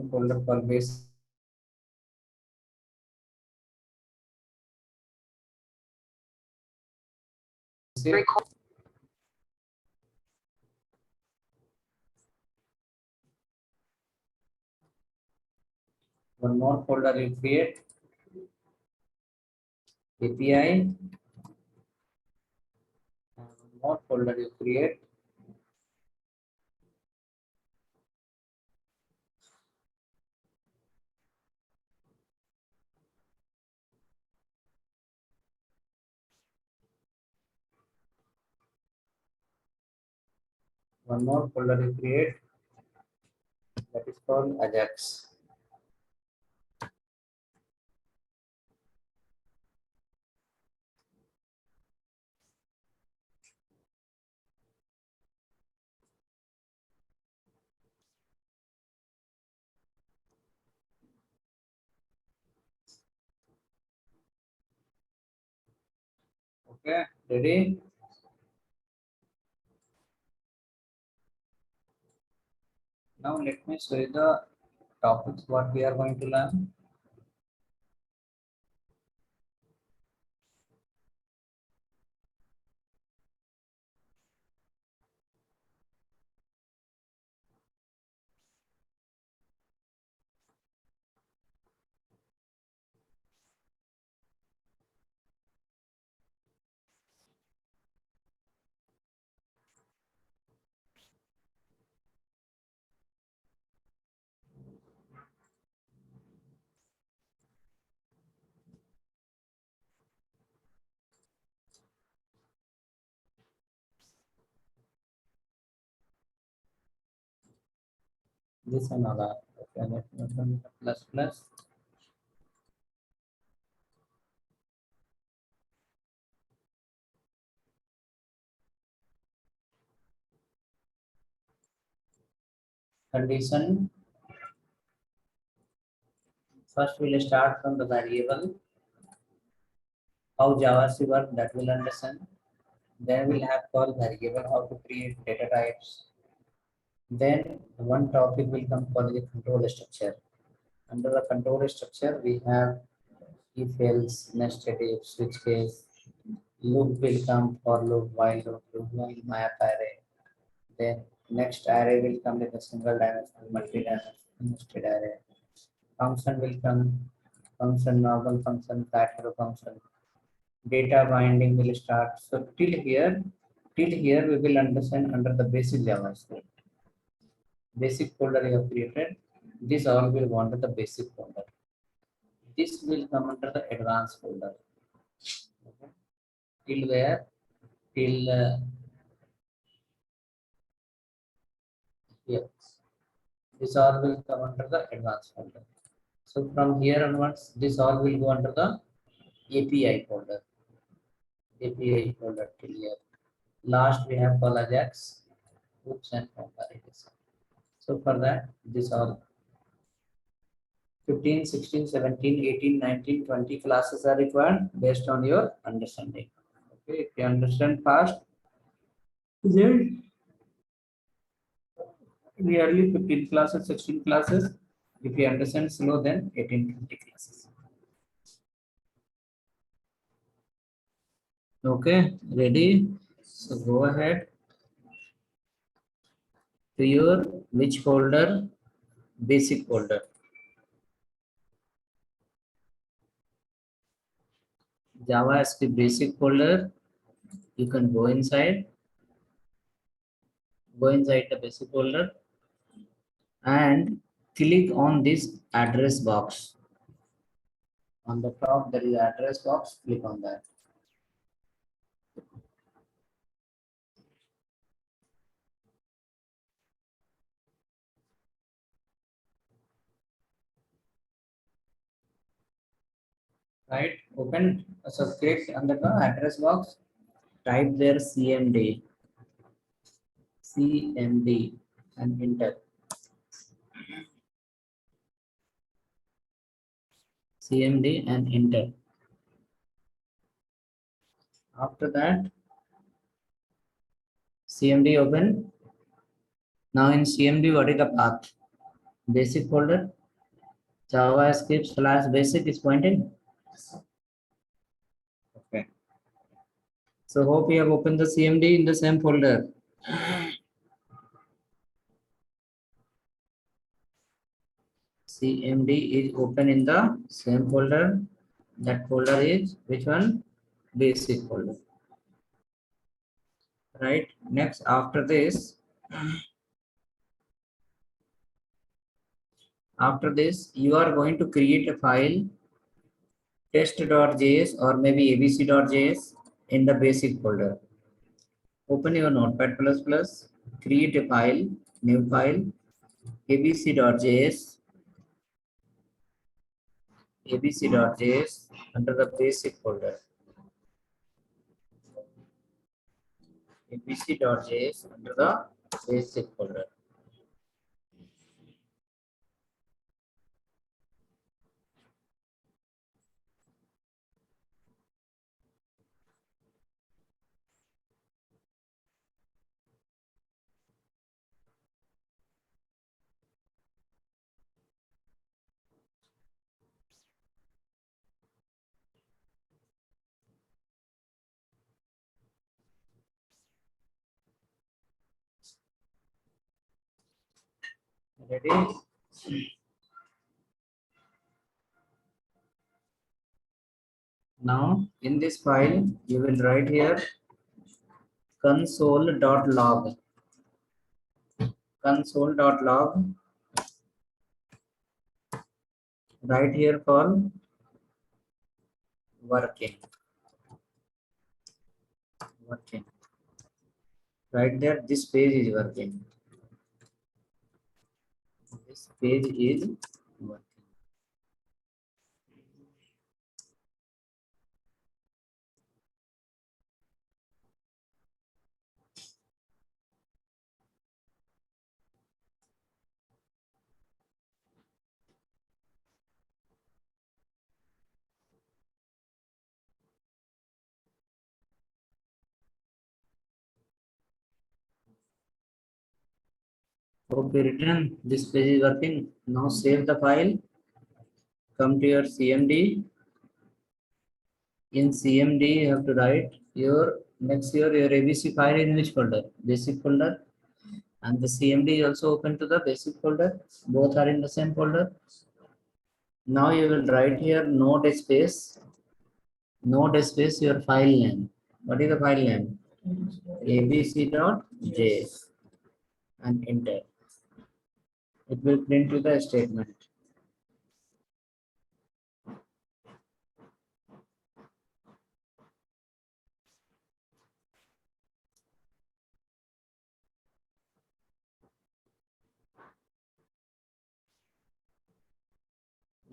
one folder for basic. One more folder you create API, and one more folder you create that is called Ajax. Okay, ready? Now let me show you the topics what we are going to learn. This and all. Okay, let me open the plus plus. Condition. First, we'll start from the variable. How Javascript work, that will understand. Then we'll have call variable, how to create data types. Then one topic will come for the control structure. Under the control structure, we have if else, nested if, switch case, loop will come for loop, while map array. Then next array will come with a single dimensional, multi-dimensional nested array. Function will come, function, normal function, factor function. Data binding will start. So till here we will understand under the basic JavaScript. Basic folder you have created. This all will go under the basic folder. This will come under the advanced folder. Okay. Till where? Till here. This all will come under the advanced folder. So from here onwards, this all will go under the API folder. API folder till here. Last we have call Ajax, hooks and comparators. So for that, this all 15, 16, 17, 18, 19, 20 classes are required based on your understanding. Okay, if you understand fast, then nearly 15 classes, 16 classes. If you understand slow, then 18, 20 classes. Okay, ready? So go ahead to your which folder? Basic folder. JavaScript basic folder. You can go inside the basic folder and click on this address box. On the top there is address box, click on that. Right, open, so click under the address box, type there CMD and enter. CMD and enter. After that, CMD open. Now in CMD, what is the path? Basic folder, JavaScript class basic is pointing. Okay. So hope you have opened the CMD in the same folder. CMD is open in the same folder. That folder is which one? Basic folder. Right. Next, after this, you are going to create a file test.js or maybe abc.js in the basic folder. Open your notepad++, create a file, new file, abc.js, under the basic folder. abc.js under the basic folder. Ready? Now in this file you will write here console.log. Right here call working. Right there, this page is working. This page is working. Okay, written. This page is working. Now save the file. Come to your CMD. In CMD, you have to write your your ABC file in which folder? Basic folder. And the CMD is also open to the basic folder. Both are in the same folder. Now you will write here node space your file name. What is the file name? abc.js and enter. It will print you the statement.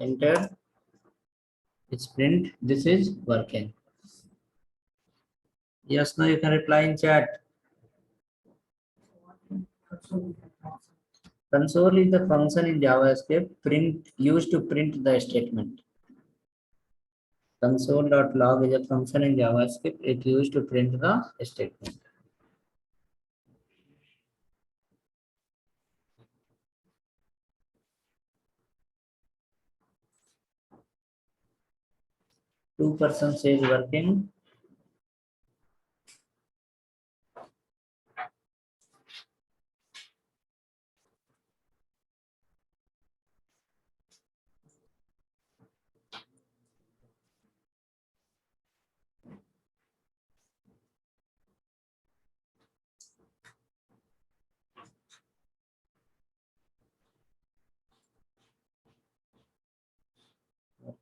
Enter. It's print. This is working. Yes, no, you can reply in chat. Console is the function in JavaScript used to print the statement. Console.log is a function in JavaScript. It used to print the statement. Two% says working.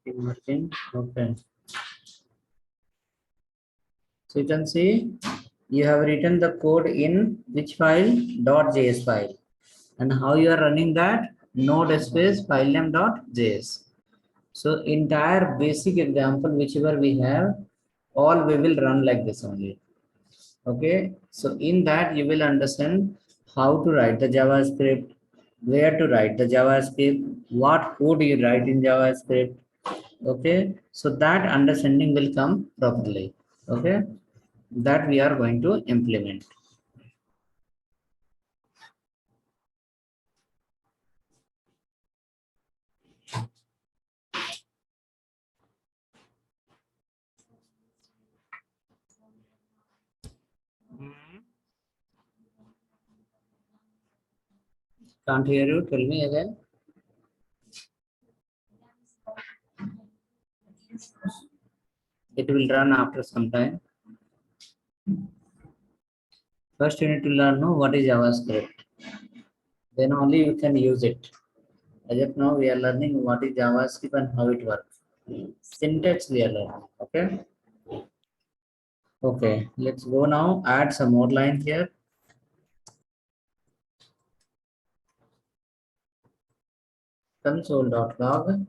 Working. Okay. So you can see you have written the code in which file? .js file. And how you are running that? Node space file name .js. So entire basic example, whichever we have, all we will run like this only. Okay. So in that you will understand how to write the JavaScript, where to write the JavaScript, what code you write in JavaScript. Okay. So that understanding will come properly. Okay. That we are going to implement. Can't hear you. Tell me again. It will run after some time. First, you need to learn what is JavaScript. Then only you can use it. As of now, we are learning what is JavaScript and how it works. Syntax we are learning. Okay. Okay. Let's go now. Add some more lines here. Console.log.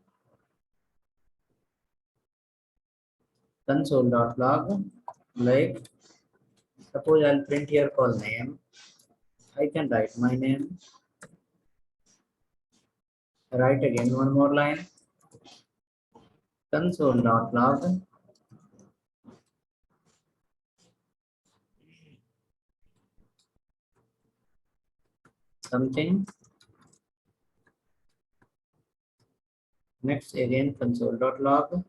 Console.log. Like, suppose I'll print here call name. I can write my name. Write again one more line. Console.log. Something. Next again console.log.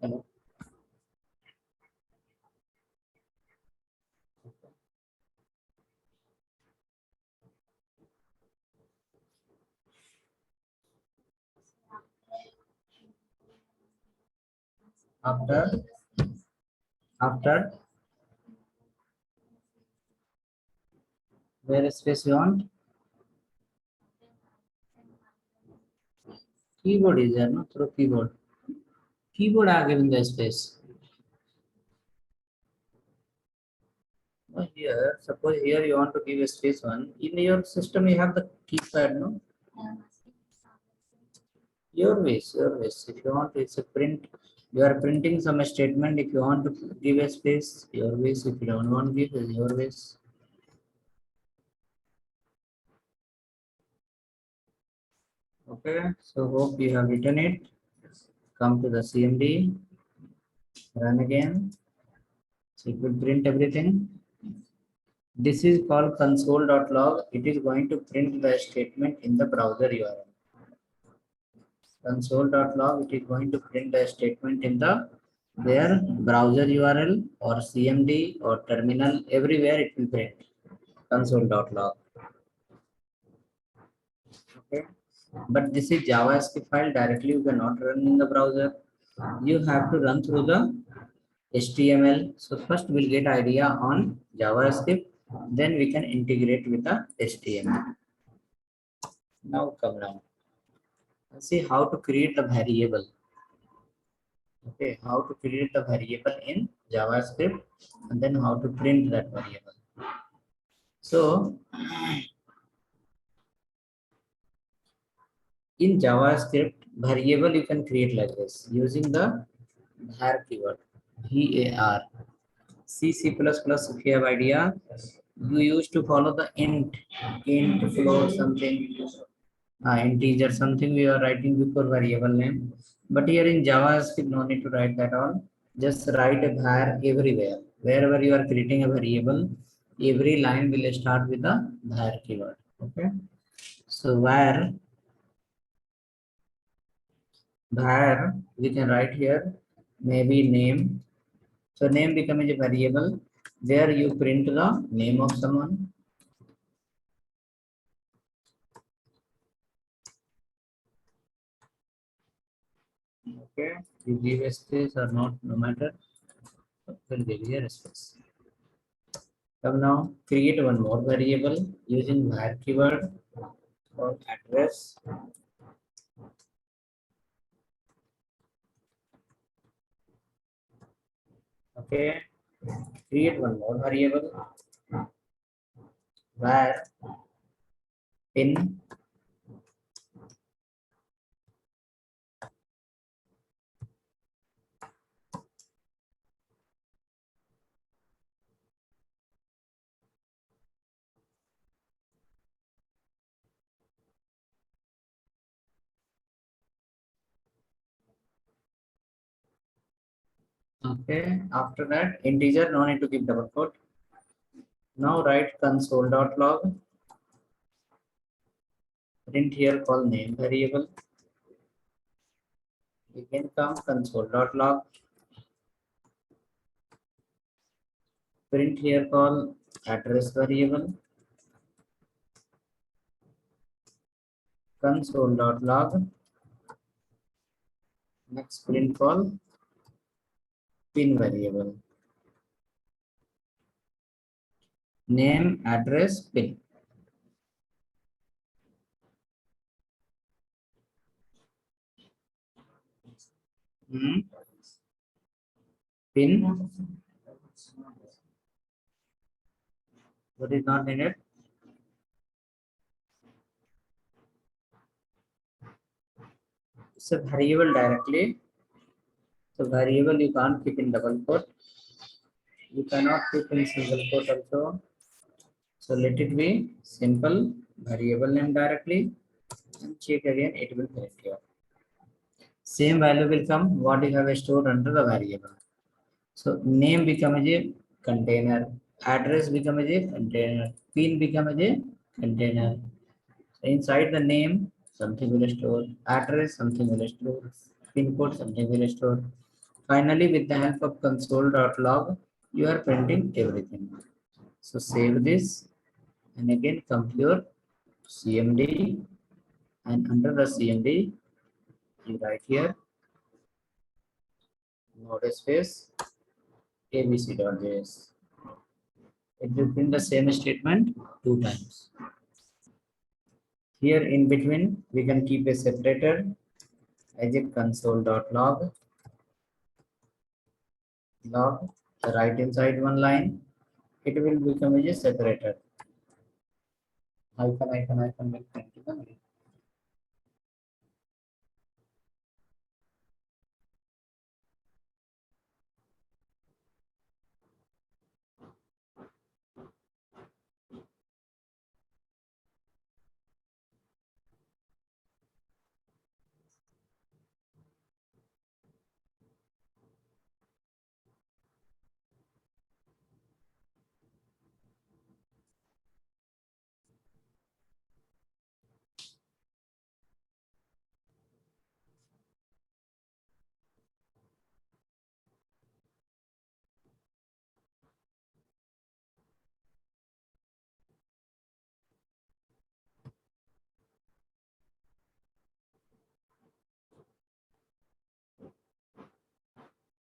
Hello. After where space you want? Keyboard is there, no? Through keyboard. Keyboard are given the space. Here, suppose here you want to give a space one. In your system, you have the keypad, no? Your ways, your ways. If you want, it's a print. You are printing some statement. If you want to give a space, your ways. If you don't want to give, is your ways. Okay. So hope you have written it. Come to the CMD. Run again. So it will print everything. This is called console.log. It is going to print the statement in the browser URL. Console.log, it is going to print the statement in the their browser URL or CMD or terminal. Everywhere it will print. Console.log. Okay. But this is JavaScript file directly. You cannot run in the browser. You have to run through the HTML. So first we'll get idea on JavaScript. Then we can integrate with the HTML. Now come now. Let's see how to create a variable. Okay, how to create a variable in JavaScript and then how to print that variable. So in JavaScript, variable you can create like this using the var keyword. var. C, C++, if you have idea, you used to follow the int float something, integer something we are writing before variable name. But here in JavaScript, no need to write that all. Just write a var everywhere. Wherever you are creating a variable, every line will start with the var keyword. Okay. So var we can write here maybe name. So name becomes a variable where you print the name of someone. Okay, you give a space or not, no matter. We'll give here a space. Come now, create one more variable using var keyword or address. Okay, create one more variable var pin Okay, after that integer, no need to keep double quote. Now write console.log, print here call name variable. Again come console.log, print here call address variable, console.log, next print call pin variable, name address pin. Hmm. Pin, what is not needed? It's a variable directly. So variable you can't keep in double quote. You cannot keep in single quote also. So let it be simple variable name directly and check again it will print here. Same value will come what you have stored under the variable. So name becomes a container, address becomes a container, pin becomes a container. Inside the name, something will store, address, something will store, pin code, something will store. Finally, with the help of console.log, you are printing everything. So save this and again compare CMD, and under the CMD, you write here node space abc.js. It will print the same statement two times. Here in between, we can keep a separator as a console.log, log, right inside one line, it will become a separator. Icon will print to the middle.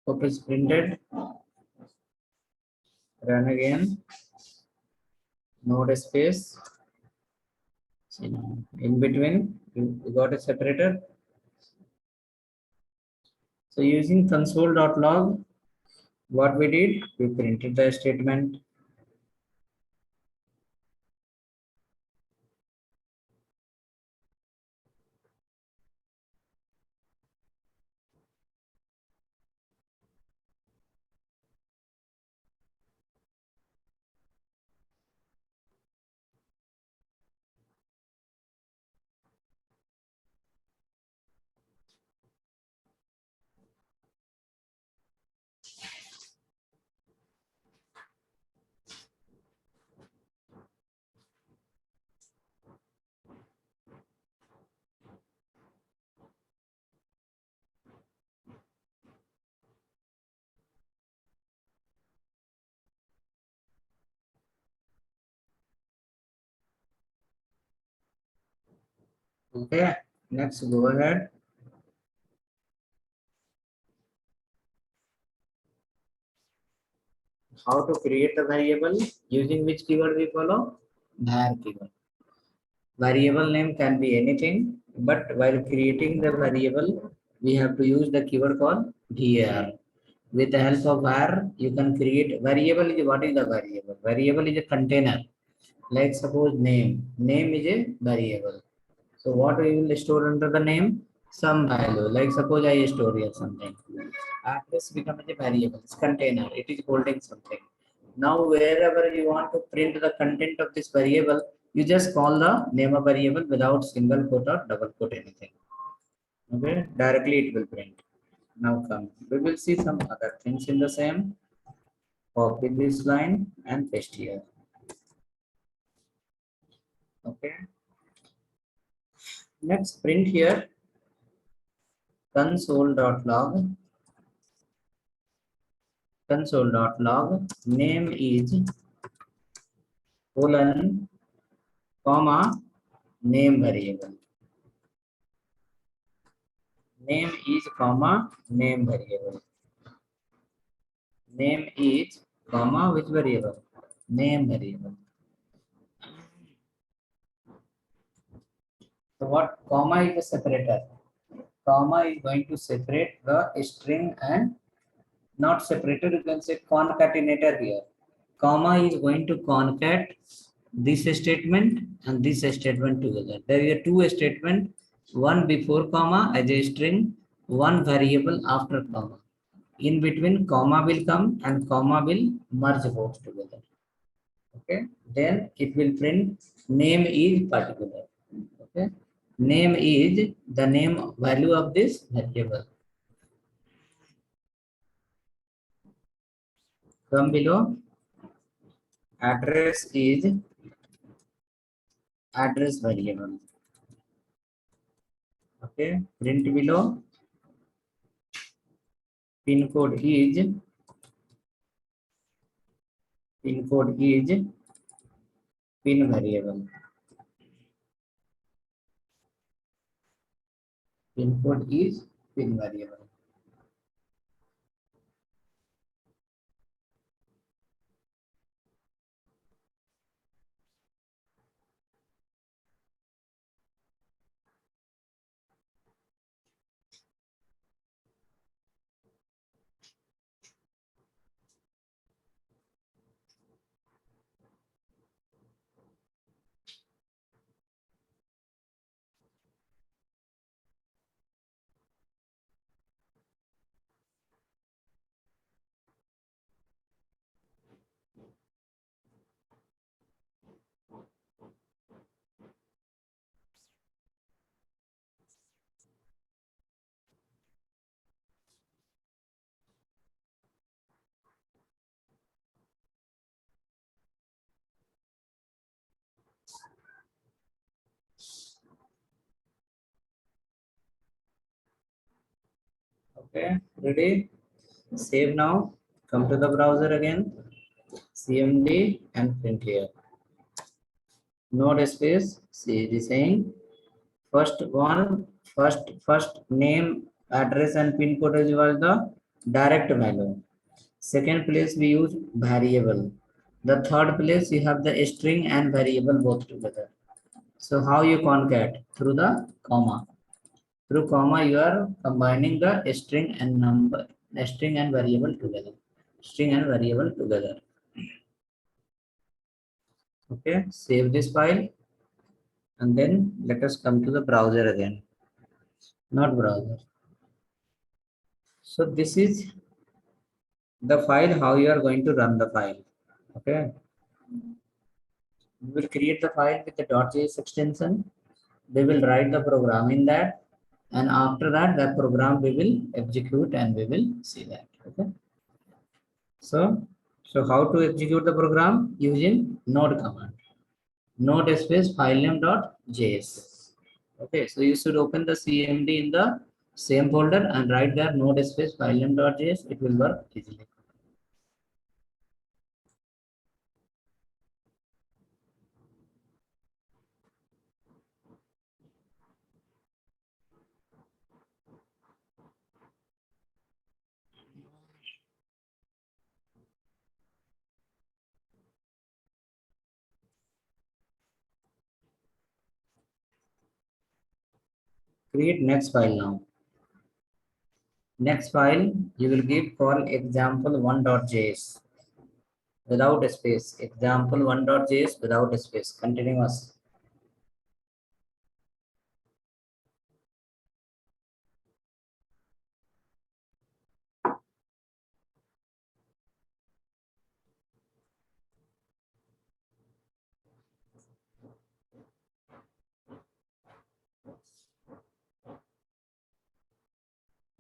Hope is printed. Run again. Node space. In between, you got a separator. So using console.log, what we did, we printed the statement. Okay, next go ahead. How to create a variable using which keyword we follow? Var keyword. Variable name can be anything, but while creating the variable, we have to use the keyword called var. With the help of var, you can create variable. What is the variable? Variable is a container. Like suppose name. Name is a variable. So what we will store under the name? Some value. Like suppose I store here something. Address becomes a variable. It's container. It is holding something. Now wherever you want to print the content of this variable, you just call the name of variable without single quote or double quote anything. Okay, directly it will print. Now come. We will see some other things in the same. Copy this line and paste here. Okay. Next print here console.log name is colon comma name variable. Name is comma name variable. Name is comma which variable? Name variable. So what comma is a separator? Comma is going to separate the string and not separator, you can say concatenator here. Comma is going to concat this statement and this statement together. There are two statements, one before comma as a string, one variable after comma. In between comma will come and comma will merge both together. Okay, then it will print name is particular. Okay, name is the name value of this variable. Come below, address is address variable. Okay, print below, pin code is pin variable. Pin code is pin variable. Okay, ready? Save now. Come to the browser again. CMD and print here. Node space. See it is saying first name, address, and pin code as well the direct value. Second place we use variable. The third place you have the string and variable both together. So how you concat? Through the comma. Through comma you are combining the string and number, string and variable together. String and variable together. Okay, save this file and then let us come to the browser again. Not browser. So this is the file how you are going to run the file. Okay, we will create the file with the .js extension. We will write the program in that, and after that program we will execute and we will see that. Okay, so how to execute the program? Using node command, node space filename .js. Okay, so you should open the cmd in the same folder and write there node space filename .js. It will work easily. Create next file now. Next file you will give call example1.js without a space. Example1.js without a space. Continuous.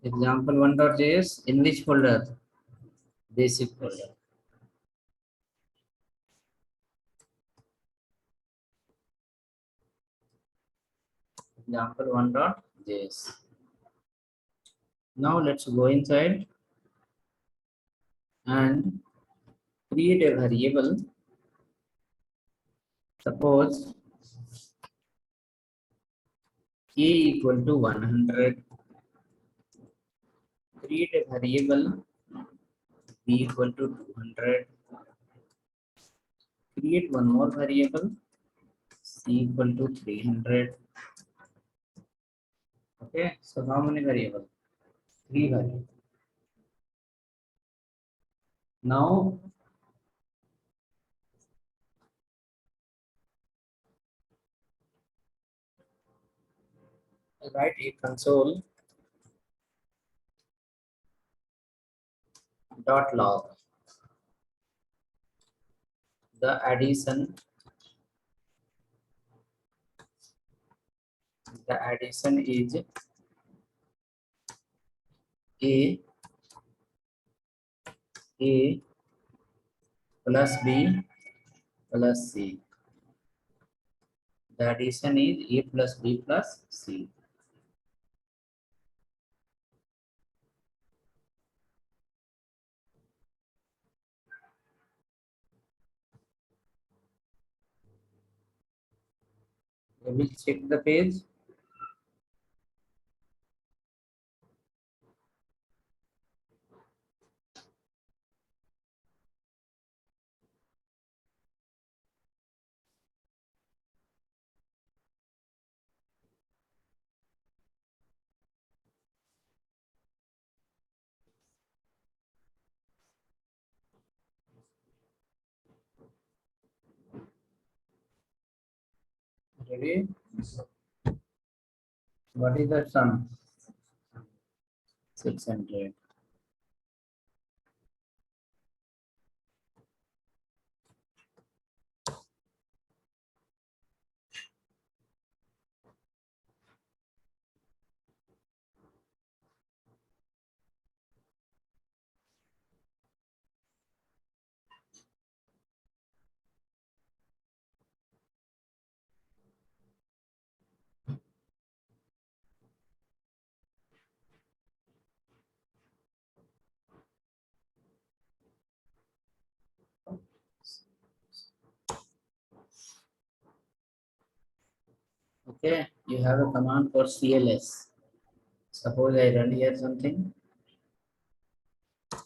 Example 1.js in which folder? Basic folder. Example 1.js. Now let's go inside and create a variable. Suppose a equal to 100. Create a variable b equal to 200. Create one more variable c equal to 300. Okay, so how many variables? Three variables. Now write a console dot log the addition is a plus b plus c. The addition is a plus b plus c. We will check the page. Ready? What is the sum? 600. Okay, you have a command for CLS. Suppose I run here something.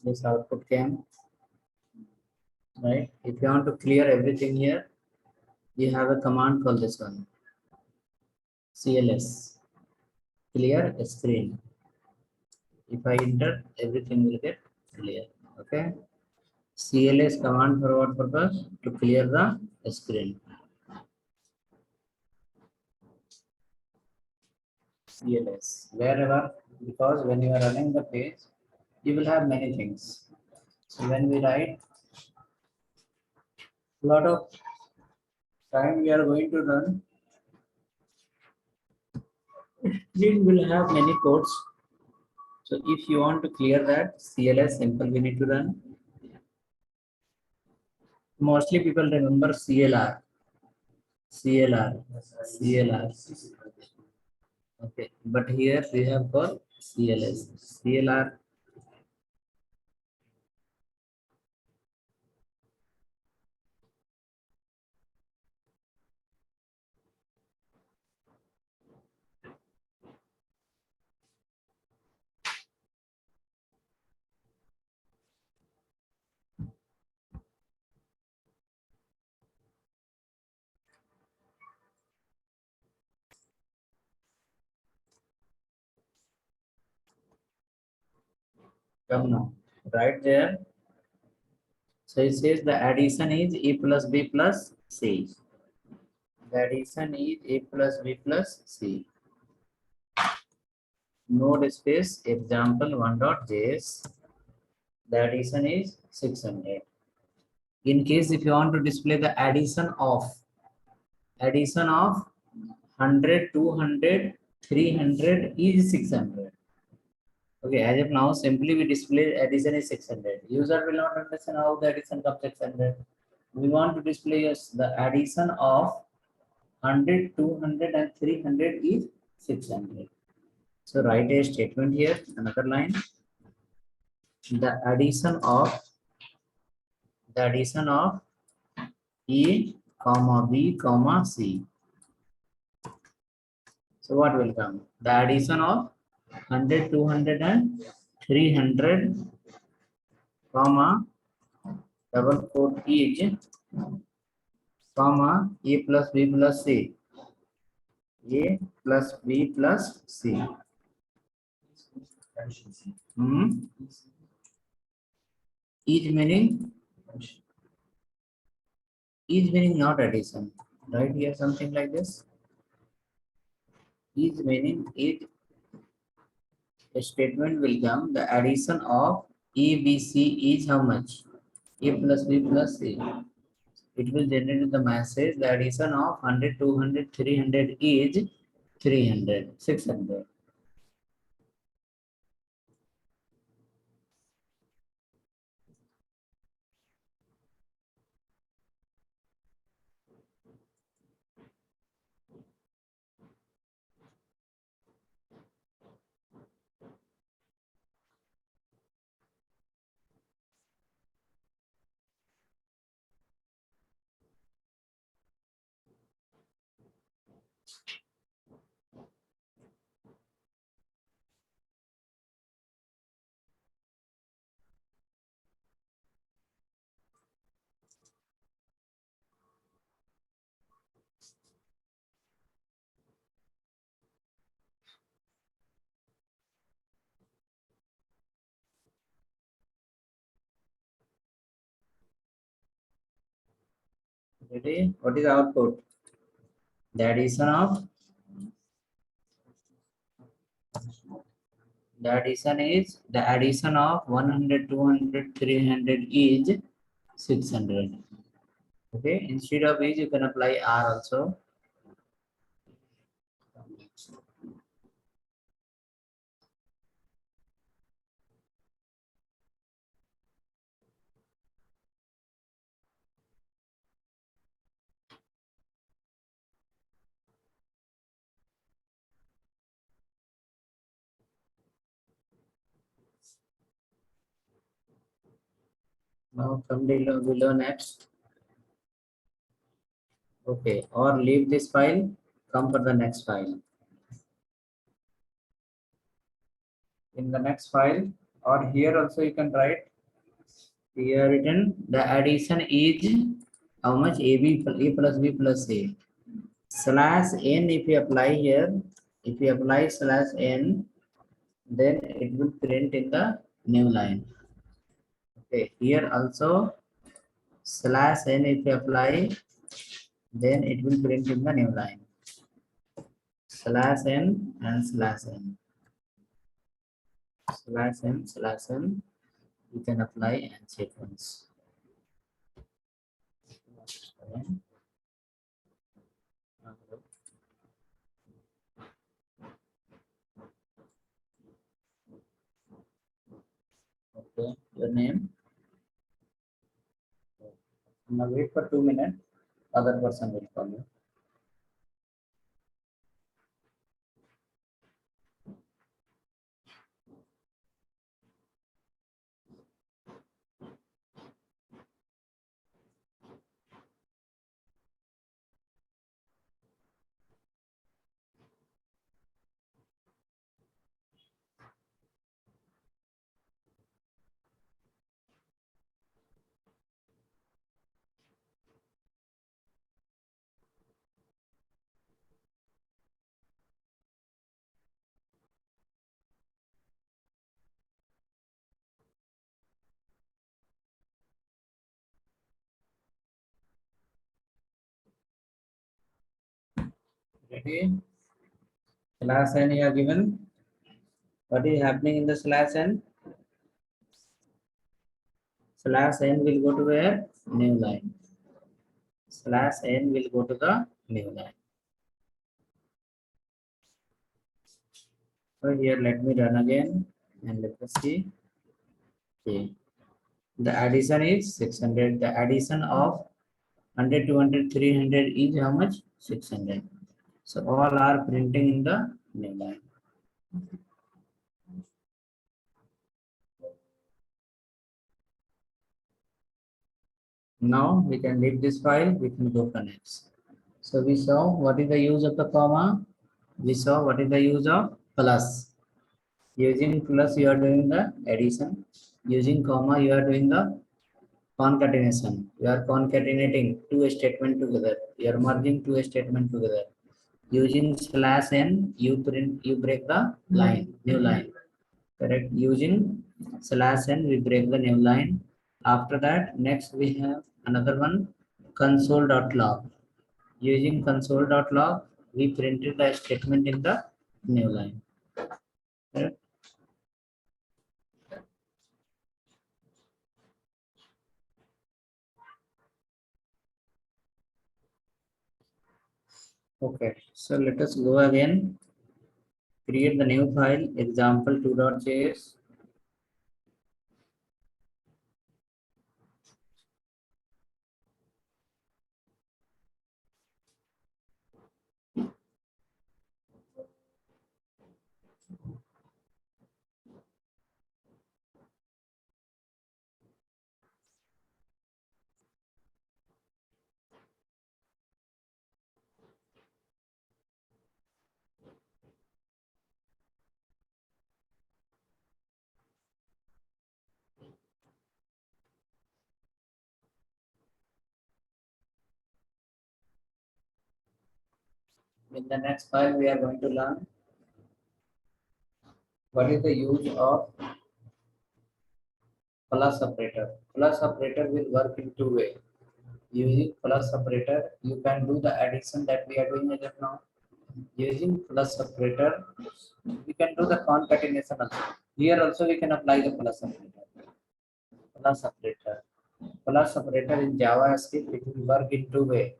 This output came, right? If you want to clear everything here, you have a command called this one. CLS. Clear screen. If I enter, everything will get clear. Okay. CLS command for what purpose? To clear the screen. CLS. Wherever, because when you are running the page, you will have many things. So when we write a lot of time we are going to run, it will have many codes. So if you want to clear that, CLS simple we need to run. Mostly people remember CLR. CLR. CLR. Okay, but here we have called CLS. CLR. Come now. Right there. So it says the addition is a plus b plus c. The addition is a plus b plus c. Node space example 1.js. The addition is 600. In case if you want to display the addition of 100, 200, 300 is 600. Okay, as of now, simply we display addition is 600. User will not understand how the addition comes 600. We want to display yes, the addition of 100, 200 and 300 is 600. So write a statement here, another line. The addition of A, comma B, comma C. So what will come? The addition of 100, 200 and 300, comma, double quote is, comma, A plus B plus C. A plus B plus C. Hmm? Is meaning not addition. Right here something like this. Is meaning it a statement will come. The addition of A, B, C is how much? A plus B plus C. It will generate the message. The addition of 100, 200, 300 is 300, 600. Ready? What is the output? The addition of 100, 200, 300 is 600. Okay, instead of is you can apply R also. Now come below next. Okay, or leave this file, come for the next file. In the next file, or here also you can write here written the addition is how much A plus B plus A. Slash n if you apply here, if you apply slash n, then it will print in the new line. Okay, here also slash n if you apply, then it will print in the new line. Slash n and slash n. Slash n you can apply and check once. Okay, your name. Now wait for 2 minutes. Other person will call you. Ready? Slash n you are given. What is happening in the slash n? Slash n will go to where? New line. Slash n will go to the new line. So here let me run again. and let us see. Okay. The addition is 600. The addition of 100, 200, 300 is how much? 600. So all are printing in the new line. Now we can leave this file, we can go for next. So we saw what is the use of the comma. We saw what is the use of plus. Using plus you are doing the addition. Using comma you are doing the concatenation. You are concatenating two statements together. You are merging two statements together. Using slash n, you break the line, new line. Correct. Using slash n, we break the new line. After that, next we have another one, console.log. Using console.log, we printed the statement in the new line. Correct. Okay, so let us go again. Create the new file, example2.js. In the next file, we are going to learn what is the use of plus operator. Plus operator will work in two ways. Using plus operator, you can do the addition that we are doing as of now. Using plus operator, we can do the concatenation also. Here also we can apply the plus operator. Plus operator. Plus operator in JavaScript, it will work in two ways.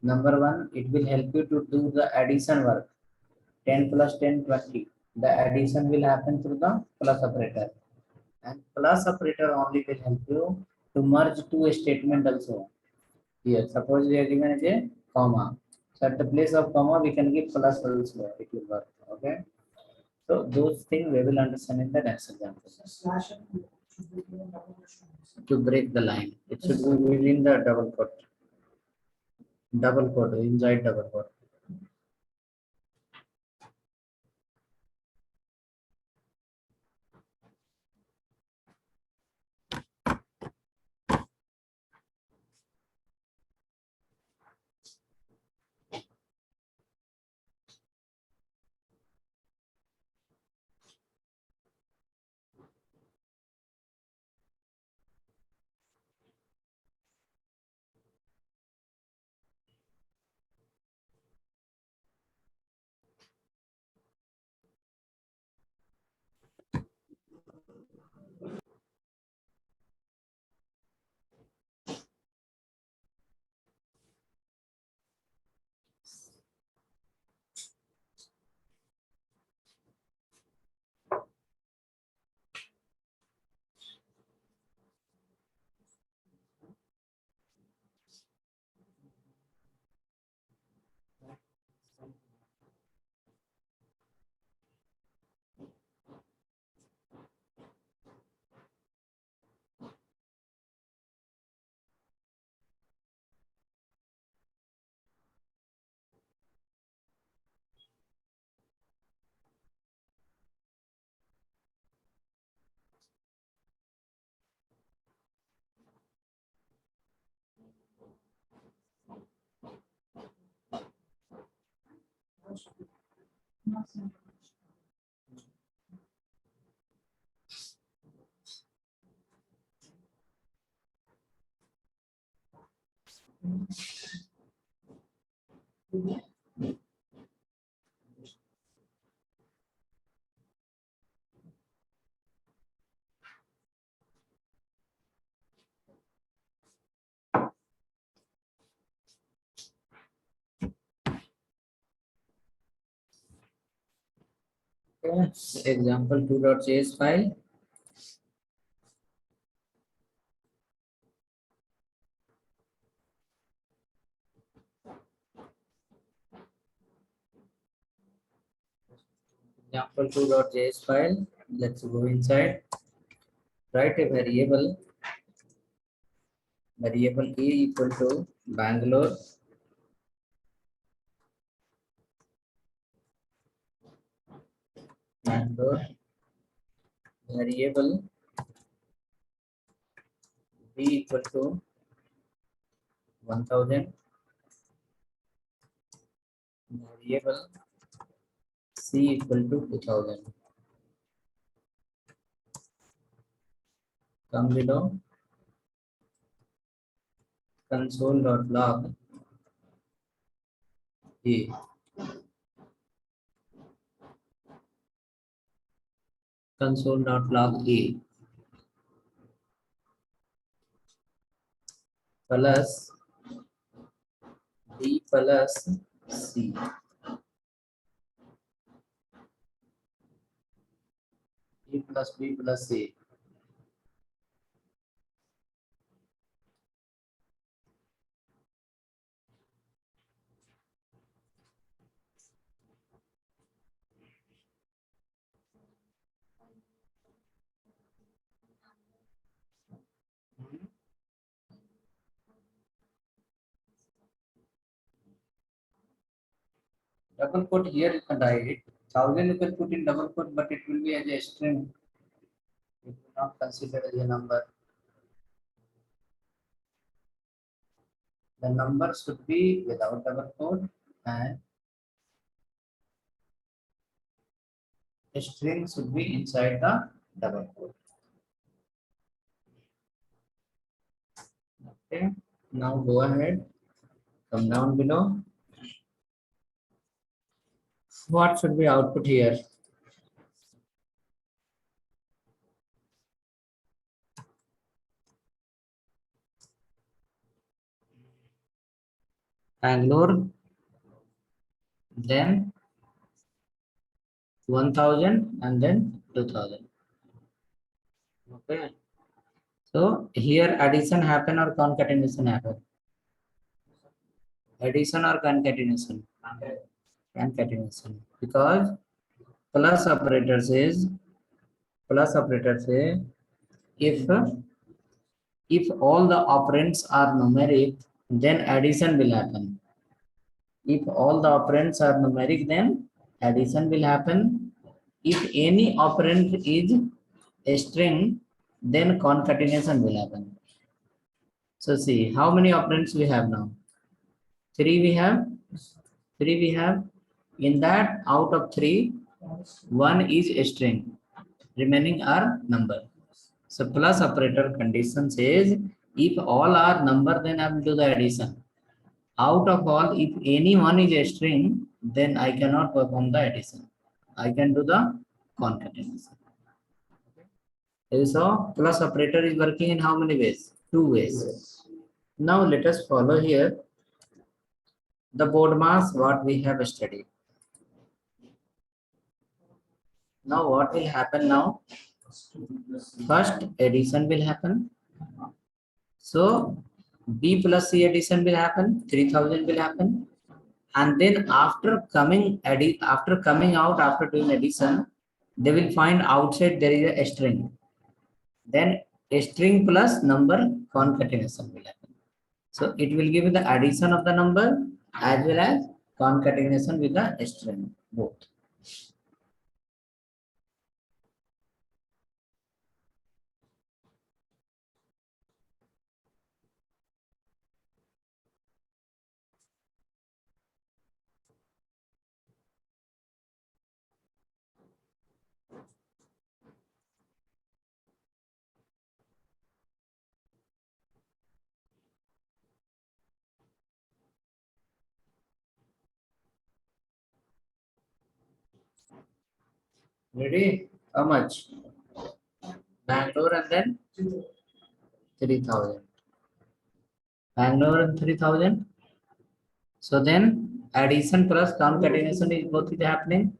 Number one, it will help you to do the addition work. 10 plus 10, 20. The addition will happen through the plus operator. And plus operator only will help you to merge two statements also. Here, suppose we are given as a comma. So at the place of comma, we can give plus also. It will work. Okay. So those things we will understand in the next example. To break the line, it should be within the double quote. Double quote, inside double quote. Okay. Example 2.js file. Example 2.js file. Let's go inside. Write a variable a equal to Bangalore, Bangalore, variable b equal to 1000, variable c equal to 2000. Come below, console.log a, console.log a plus b plus c, b plus c. Double quote here you can write it. 1000 you can put in double quote, but it will be as a string. It will not consider as a number. The number should be without double quote and a string should be inside the double quote. Okay. Now go ahead. Come down below. What should be output here? Bangalore, then 1000 and then 2000. Okay. So here addition happen or concatenation happen? Addition or concatenation? Concatenation. Because plus operator says if all the operands are numeric, then addition will happen. If all the operands are numeric, then addition will happen. If any operand is a string, then concatenation will happen. So see, how many operands we have now? Three we have. In that, out of three, one is a string. Remaining are number. So plus operator condition says if all are number, then I will do the addition. Out of all, if any one is a string, then I cannot perform the addition. I can do the concatenation. So plus operator is working in how many ways? Two ways. Now let us follow here the board mass what we have studied. Now what will happen now? First addition will happen. So B plus C addition will happen, 3000 will happen. And then after coming out after doing addition, they will find outside there is a string. Then a string plus number concatenation will happen. So it will give you the addition of the number as well as concatenation with the string both. Ready? How much? Bangalore and then 3000. Bangalore and 3000. So then addition plus concatenation is both is happening.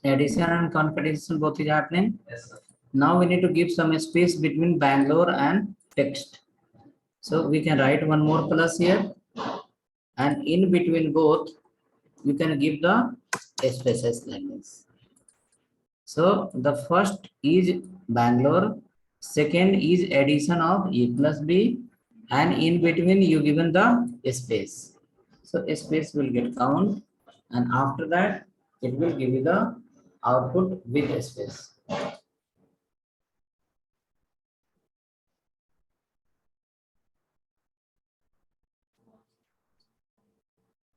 Addition and confidential both is happening. Yes, sir. Now we need to give some space between Bangalore and text. So we can write one more plus here, and in between both, you can give the spaces like this. So the first is Bangalore, second is addition of A plus B, and in between you given the space. So a space will get count, and after that it will give you the output with a space.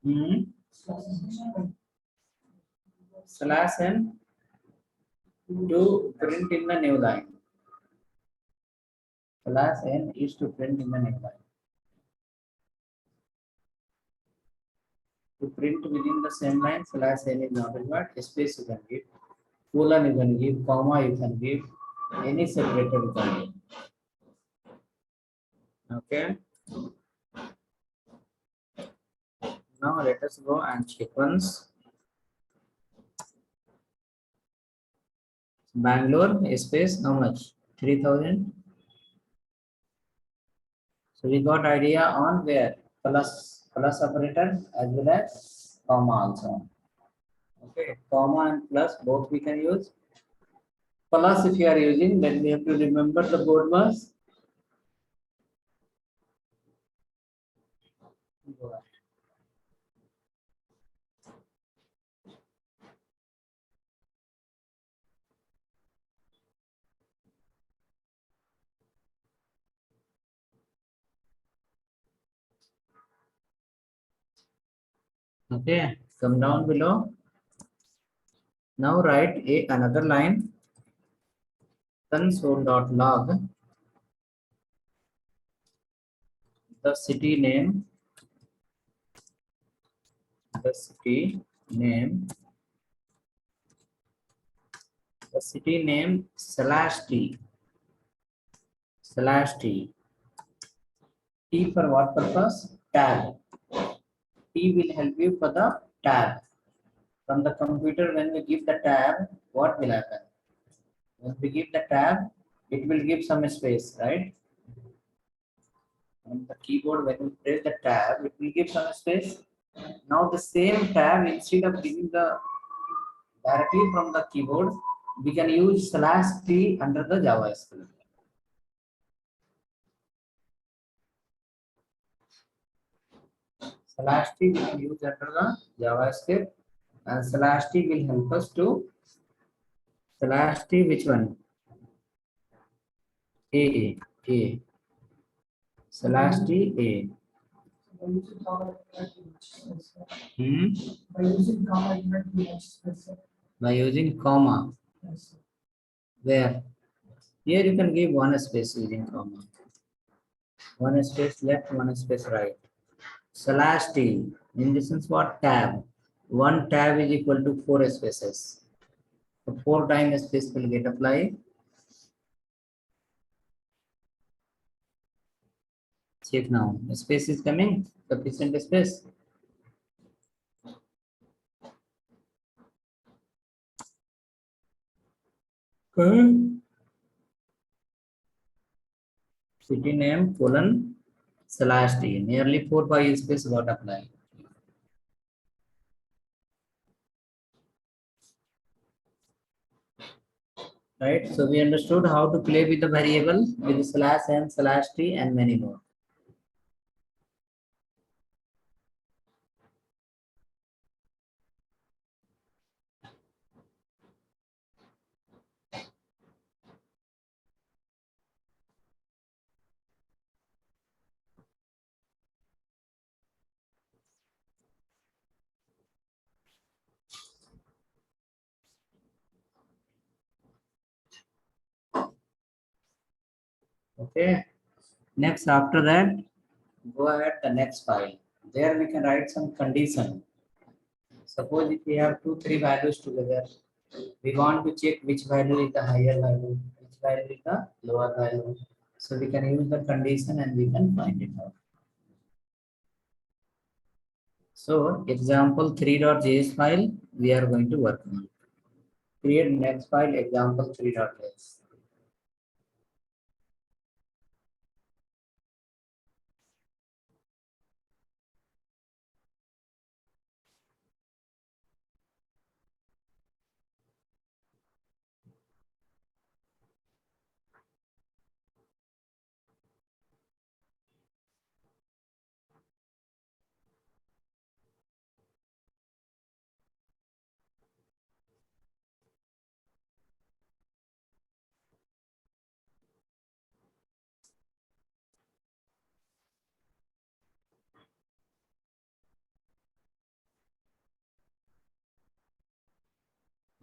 Hmm. Slash n to print in the new line. Slash n is to print in the new line. To print within the same line, slash n is not required. Space you can give, colon you can give, comma you can give, any separator you can give. Okay. Now let us go and check once. Bangalore space how much? 3000. So we got idea on where plus operator as well as comma also. Okay, comma and plus both we can use. Plus if you are using, then we have to remember the board mass. Okay, come down below. Now write another line, console.log, the city name, the city name, the city name /t. T for what purpose? Tab. T will help you for the tab. From the computer, when we give the tab, what will happen? When we give the tab, it will give some space, right? On the keyboard, when we press the tab, it will give some space. Now the same tab, instead of giving the directly from the keyboard, we can use /t under the JavaScript. /t we can use under the JavaScript, and /t will help us to /t which one? A /t A. Hmm? By using comma. Where? Here you can give one space using comma. One space left, one space right. /t. In this sense, what tab? One tab is equal to 4 spaces. So 4 times space will get applied. Check now. Space is coming. Sufficient space. Okay. City name colon /t. Nearly 4 space got applied. Right. So we understood how to play with the variable with /n/t and many more. Okay. Next, after that, go ahead the next file, There we can write some condition. Suppose if we have two, three values together, we want to check which value is the higher value, which value is the lower value. So we can use the condition and we can find it out. So example 3.js file we are going to work on. Create next file example 3.js.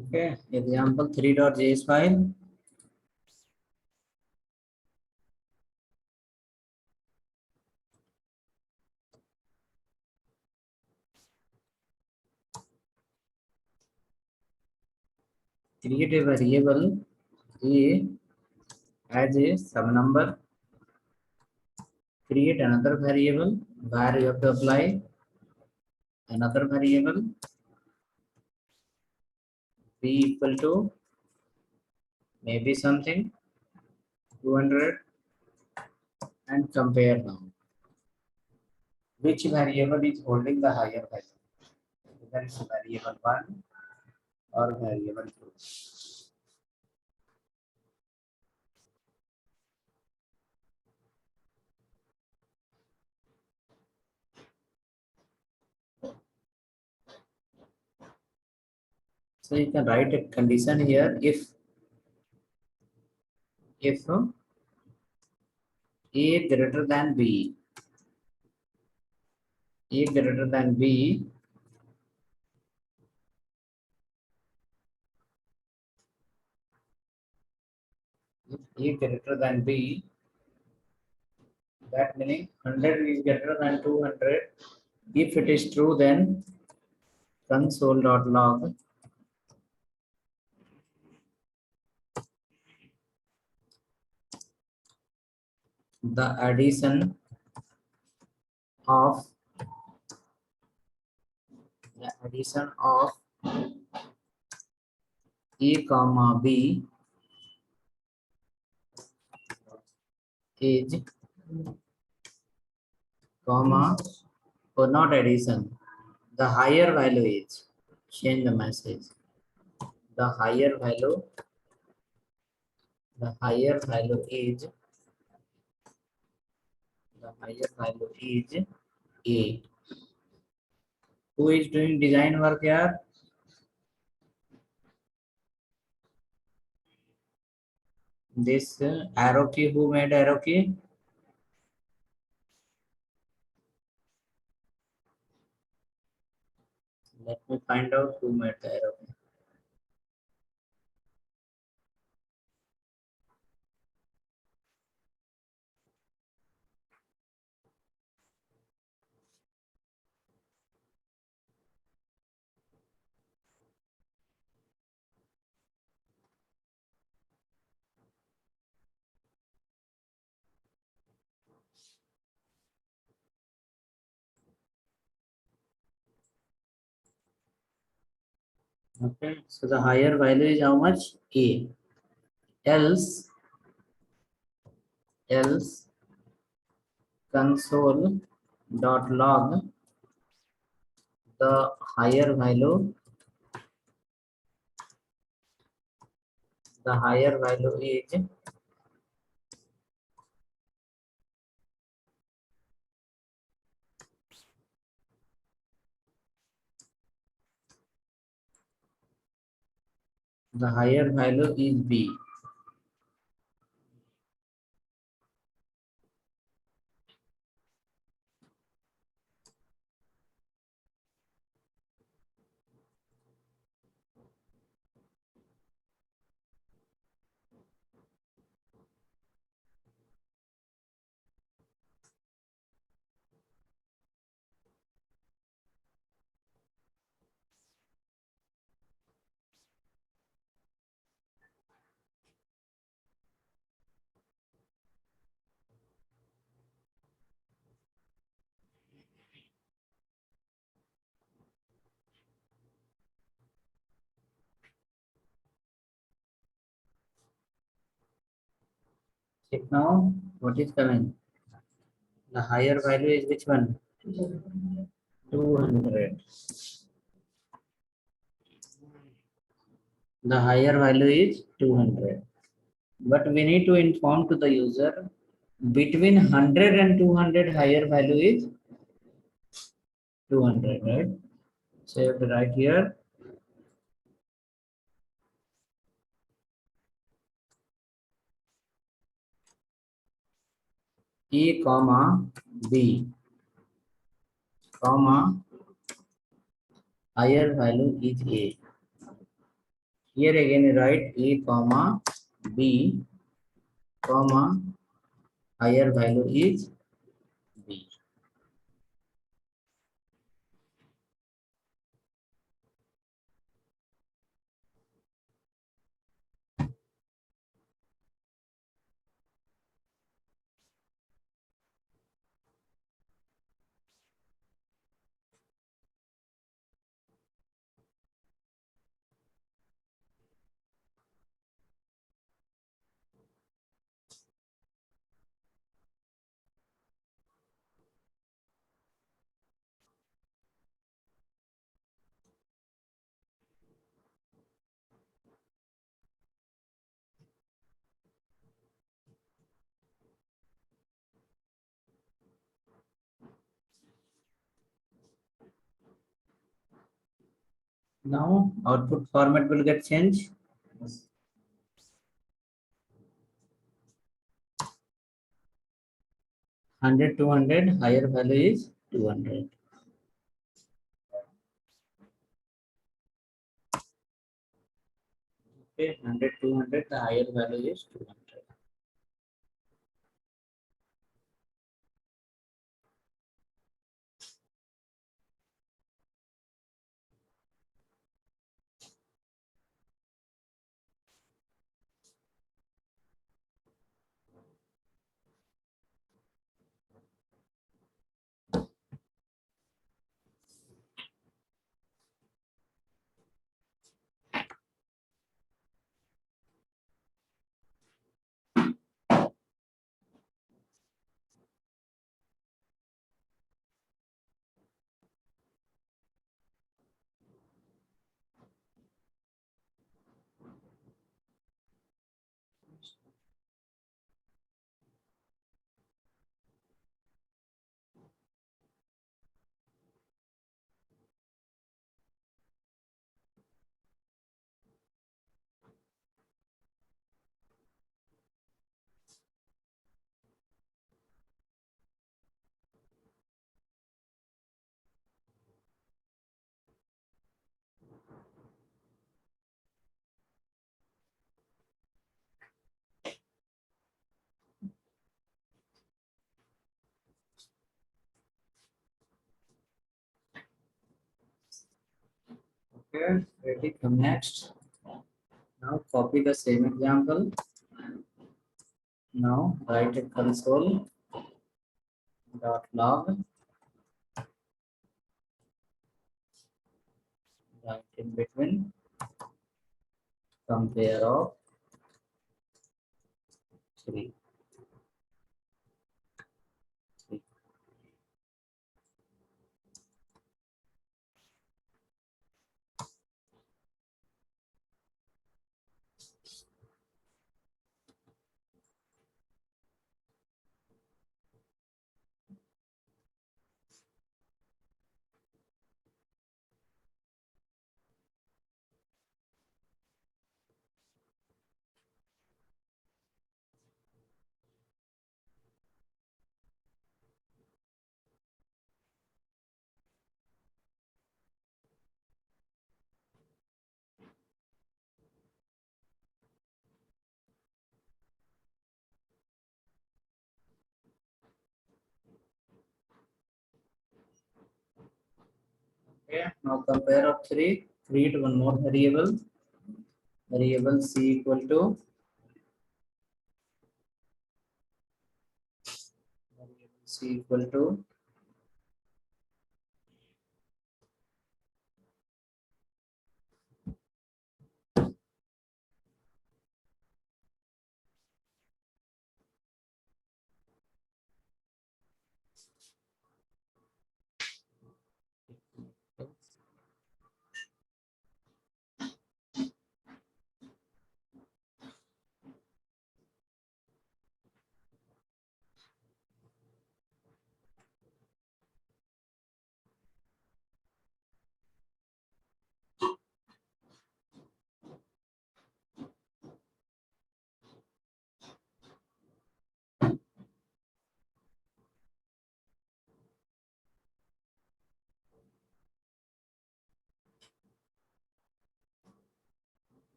Okay, example 3.js file. Create a variable a as a sub number. Create another variable where you have to apply another variable b equal to maybe something 200 and compare now. Which variable is holding the higher value? Whether it's variable 1 or variable 2. So you can write a condition here if a greater than b, a greater than b, if a greater than b, that meaning 100 is greater than 200. If it is true, then console.log the of addition of a comma b is comma or not addition. The higher value is change the message. The higher value the higher value is the higher value is a. Who is doing design work here? This arrow key, who made arrow key? Let me find out who made the arrow key. Okay, so the higher value is how much? A. Else console.log the higher value is b. Check now. What is coming? The higher value is which one? 200. The higher value is 200. But we need to inform to the user between 100 and 200 higher value is 200, right? So you have to write here A comma B comma higher value is A. Here again you write A comma B comma higher value is B. Now output format will get changed. 100, 200, higher value is 200. Okay, 100, 200, the higher value is 200. Okay, ready, come next. Now copy the same example. Now write a console dot log, right in between, compare of 3. Okay, now compare of 3. Create one more variable. Variable c equal to c equal to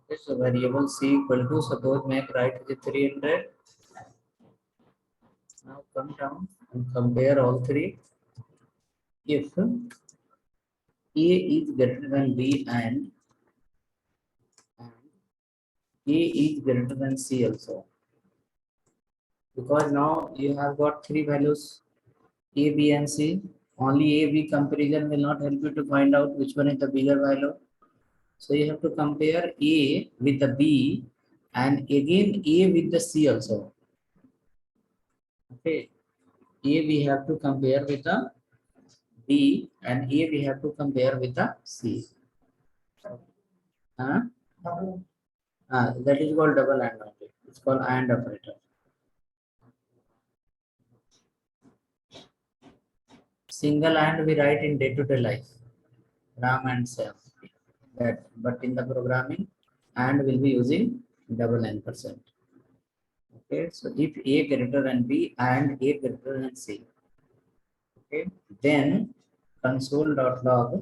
Okay, so variable c equal to, suppose make right is 300. Now come down and compare all three. If a is greater than b and a is greater than c also, because now you have got three values a, b, and c. Only a, b comparison will not help you to find out which one is the bigger value. So you have to compare a with the b and again a with the c also. Okay, a we have to compare with the b and a we have to compare with the c. Huh? That is called double AND only. It's called AND operator. Single AND we write in day-to-day life, Ram and Sam. That, but in the programming, AND will be using double %. Okay, so if A greater than B and A greater than C, okay, then console.log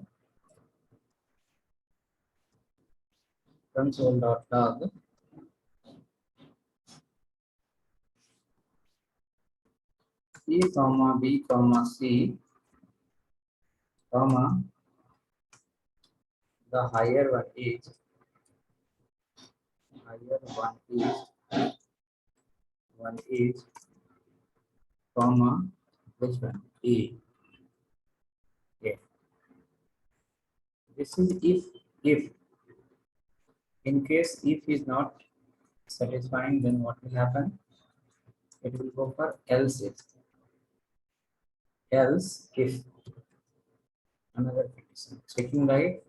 C comma B comma C comma the higher one is comma which one A. Okay. This is if in case if is not satisfying, then what will happen? It will go for else if another condition. Checking right,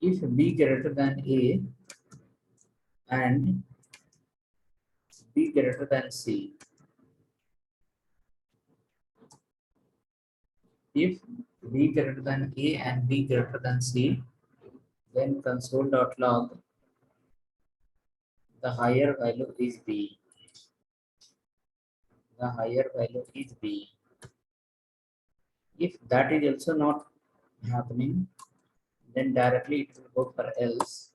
if B greater than A and B greater than C, if B greater than A and B greater than C, then console.log the higher value is B. The higher value is B. If that is also not happening, then directly it will go for else.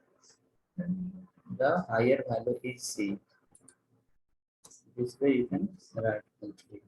The higher value is C. This way you can write else.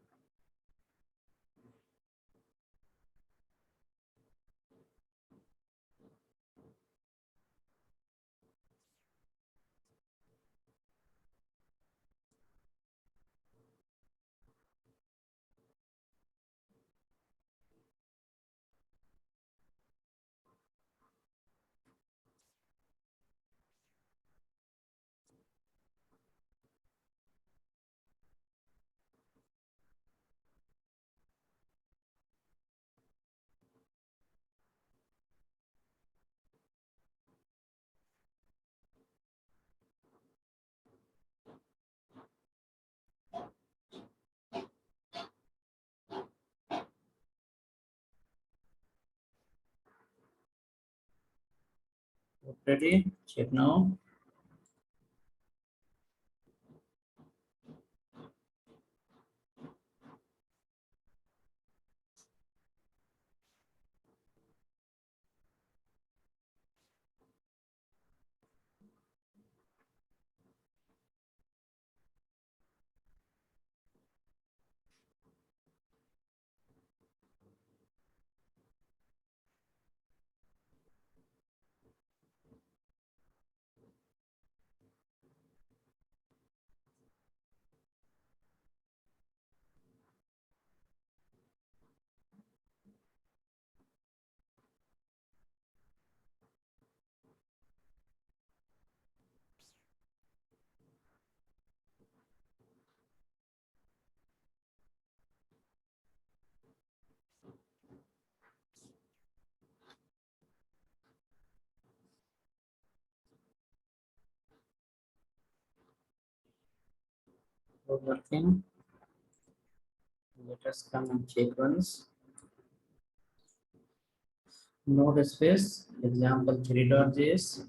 Ready? Check now. Working. Let us come and check once. Node space. Example 3.js.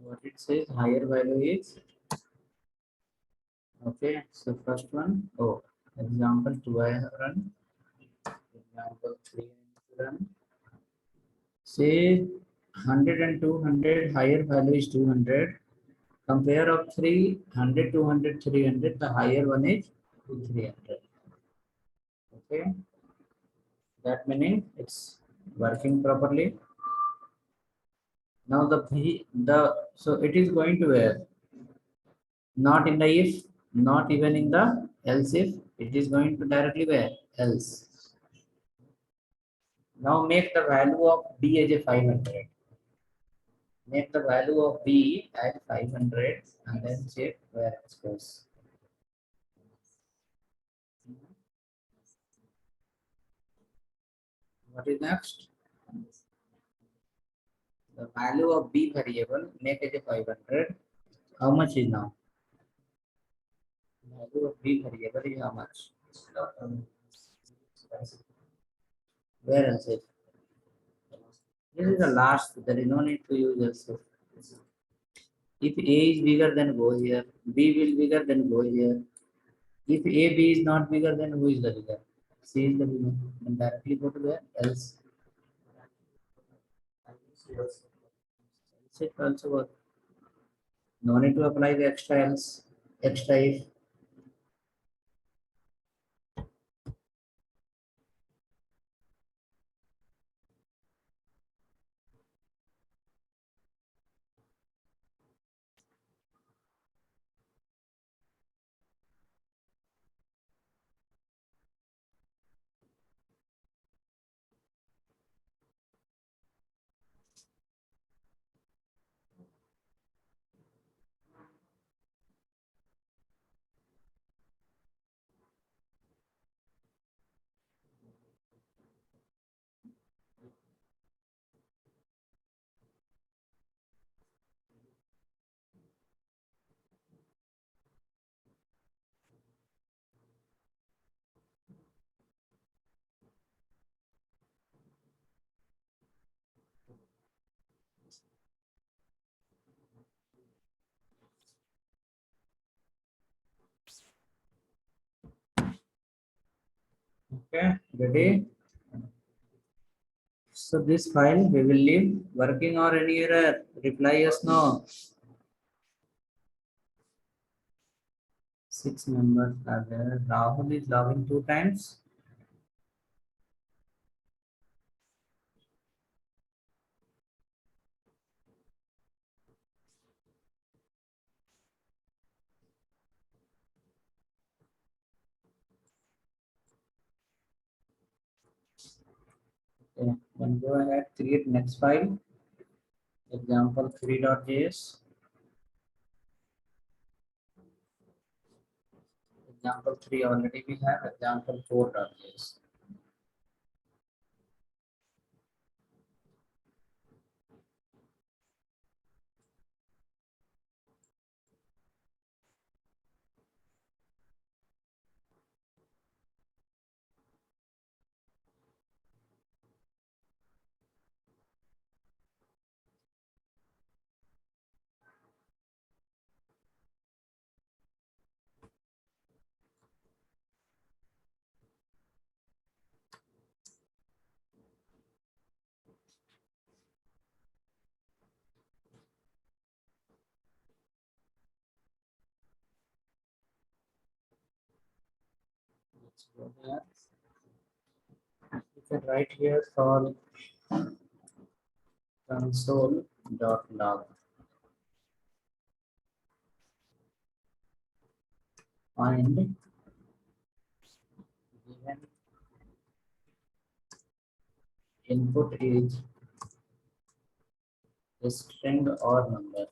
What it says, higher value is. Okay, so first one, oh, example 2 I have run, example 3 I have run. Say 100 and 200, higher value is 200. Compare of 300, 200, 300, the higher one is 300. Okay, that meaning it's working properly. Now so it is going to where? Not in the if, not even in the else if, it is going to directly where? Else. Now make the value of b as a 500. Make the value of b as 500 and then check where it goes. What is next? The value of b variable, make it a 500. How much is now? Value of b variable is how much? Where else it? This is the last. There is no need to use else. If a is bigger, then go here. B will bigger, then go here. If a b is not bigger, then who is the bigger? C is the bigger. Then directly go to where else. Else it also work. No need to apply the extra else, extra if. Okay, ready? So this file we will leave working or any error. Reply yes, no. 6 members are there. Rahul is logging 2 times. Okay, then go ahead, create next file. Example 3.js. Example 3 already we have. Example 4.js. Let's go there. You can write here for console.log. Find given input is a string or number.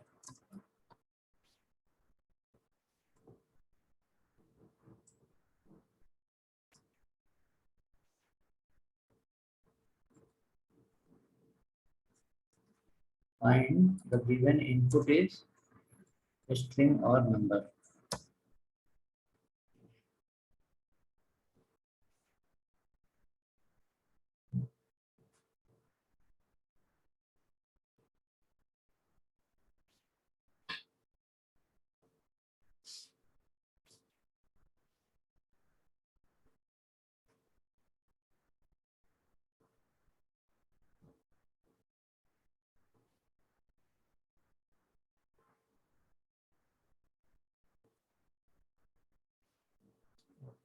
Find the given input is string or number.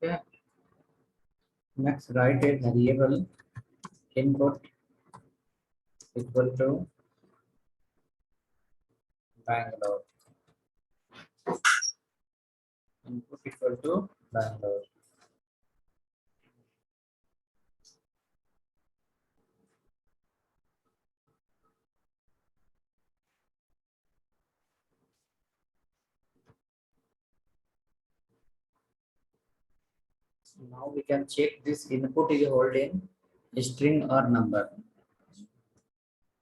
Okay. Next, write a variable input equal to Bangalore. Input equal to Bangalore. Now we can check this input is holding string or number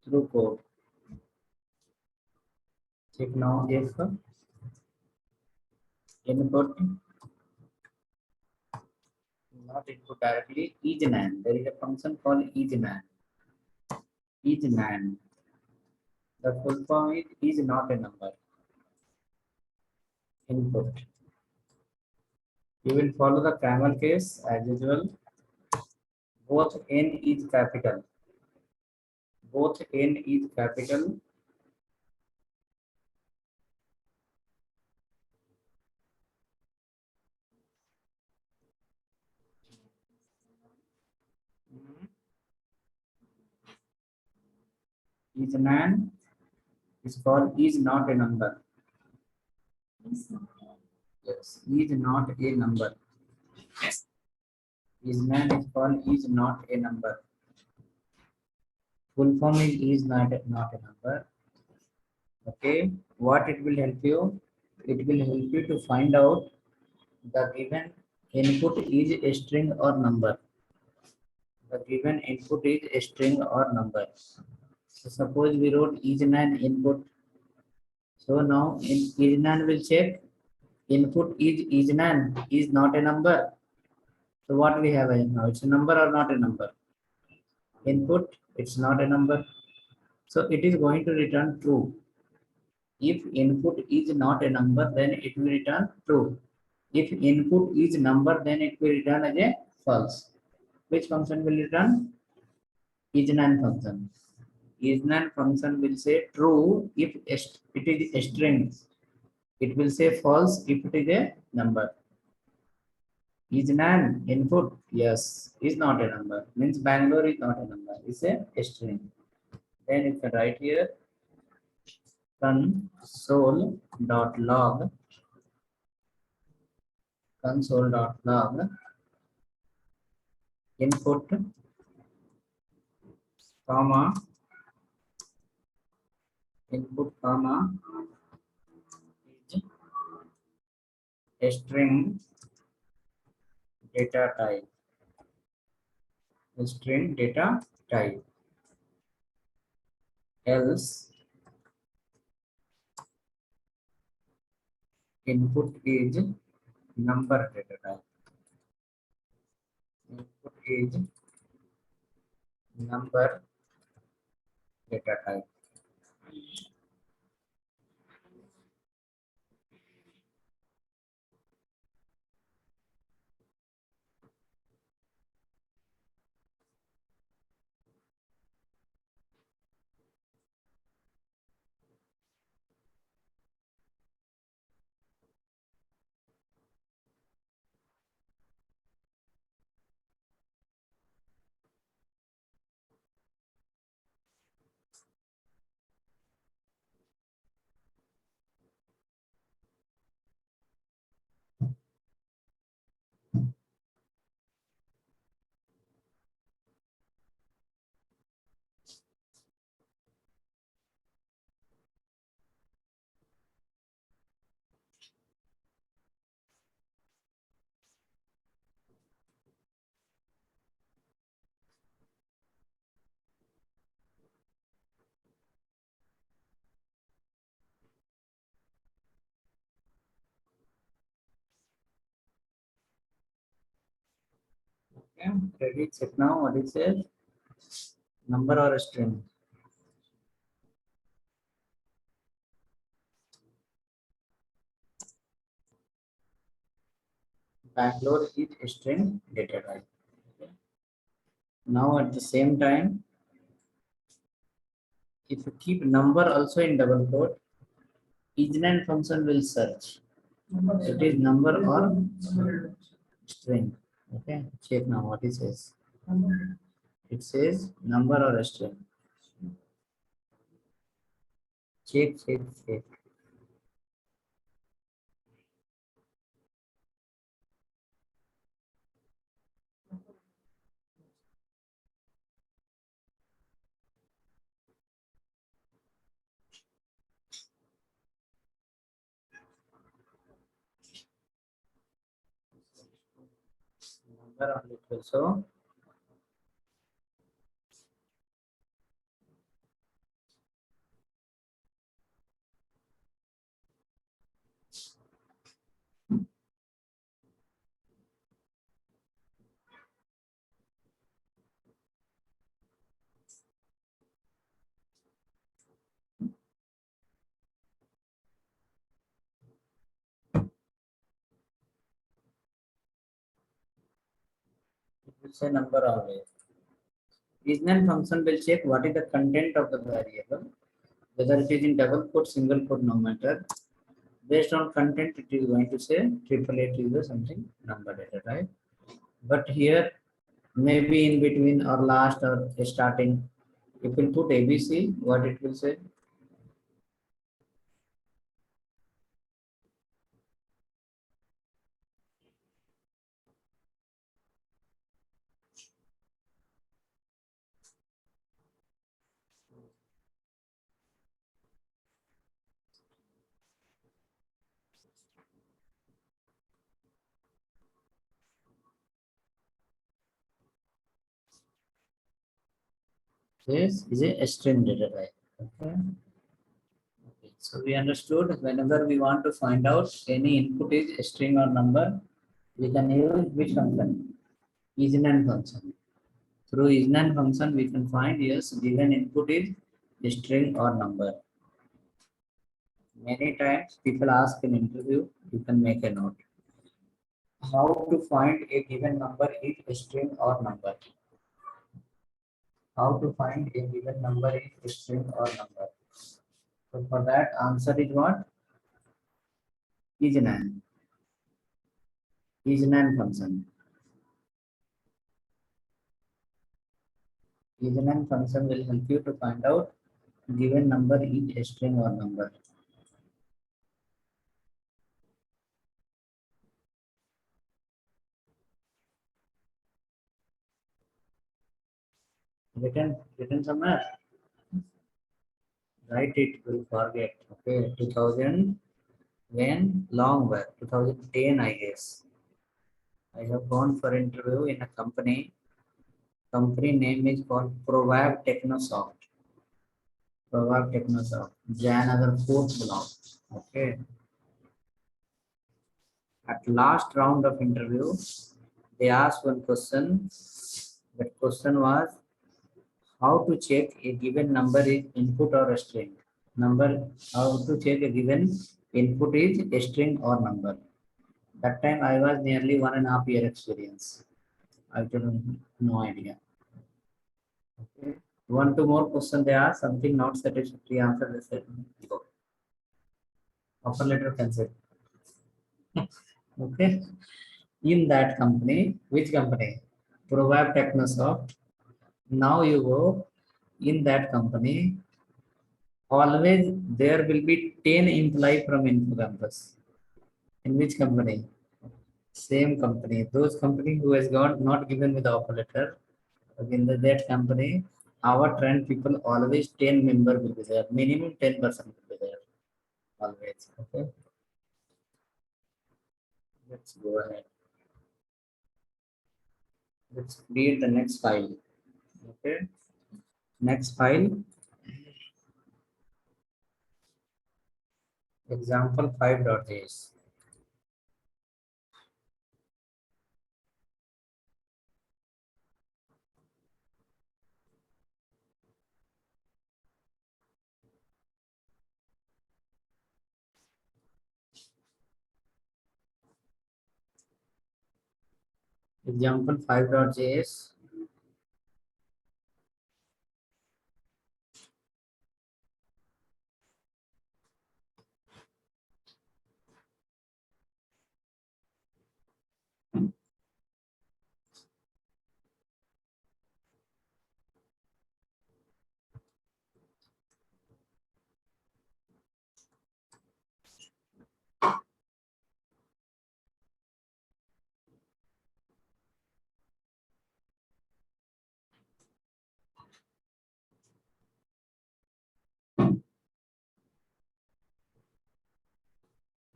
through code. Check now if input not input directly is nan. There is a function called is nan. Is nan. The full form is not a number. Input. You will follow the camel case as usual. Both n is capital. Both n is capital. Is nan is called is not a number. Yes, is not a number. Is nan is called is not a number. Full form is not a number. Okay, what it will help you? It will help you to find out the given input is a string or number. The given input is a string or number. So suppose we wrote is nan input. So now is nan will check input is nan is not a number. So what we have now? It's a number or not a number? Input, it's not a number. So it is going to return true. If input is not a number, then it will return true. If input is number, then it will return as a false. Which function will return? Isnan function. Isnan function will say true if it is a string. It will say false if it is a number. Isnan input, yes, is not a number. Means Bangalore is not a number. It's a string. Then you can write here console.log console.log input comma input comma is a string data type. String data type. Else input is number data type. Input is number data type. Okay, ready, check now what it says. Number or a string? Bangalore is a string data type. Okay. Now at the same time, if you keep number also in double quote, isNames function will search. It is number or string. Okay, check now what it says. It says number or a string. Check, check, check. Number only also. It will say number always. Isn't function will check what is the content of the variable, whether it is in double quote, single quote, no matter. Based on content, it is going to say triple eight is the something number data, right? But here, maybe in between or last or starting, if you put ABC, what it will say? This is a string data type. Okay. Okay. So we understood whenever we want to find out any input is a string or number, we can use which function? Isn't function. Through isNames function, we can find yes, given input is a string or number. Many times people ask in interview, you can make a note. How to find a given number is a string or number? How to find a given number is a string or number? So for that answer is what? IsNames. IsNames function. IsNames function will help you to find out given number is a string or number. Written somewhere. Write it, will forget. Okay, 2000 when long back 2010 I guess. I have gone for interview in a company. Company name is called Provab Technosoft. Provab Technosoft. Janagar fourth block. Okay. At last round of interview, they asked one question. That question was how to check a given number is input or a string. Number, how to check a given input is a string or number. That time I was nearly 1.5 year experience. I don't no idea. Okay. One, two more question they ask, something not satisfactory answer they said. Go. Offer letter cancel. Okay. In that company, which company? Provab Technosoft. Now you go in that company. Always there will be 10 employee from Info Campus. In which company? Same company. Those company who has got not given me the offer letter. In that company, our trend people always 10 member will be there. Minimum 10% will be there. Always. Okay. Let's go ahead. Let's create the next file. Okay. Next file. Example 5.js. Example 5.js.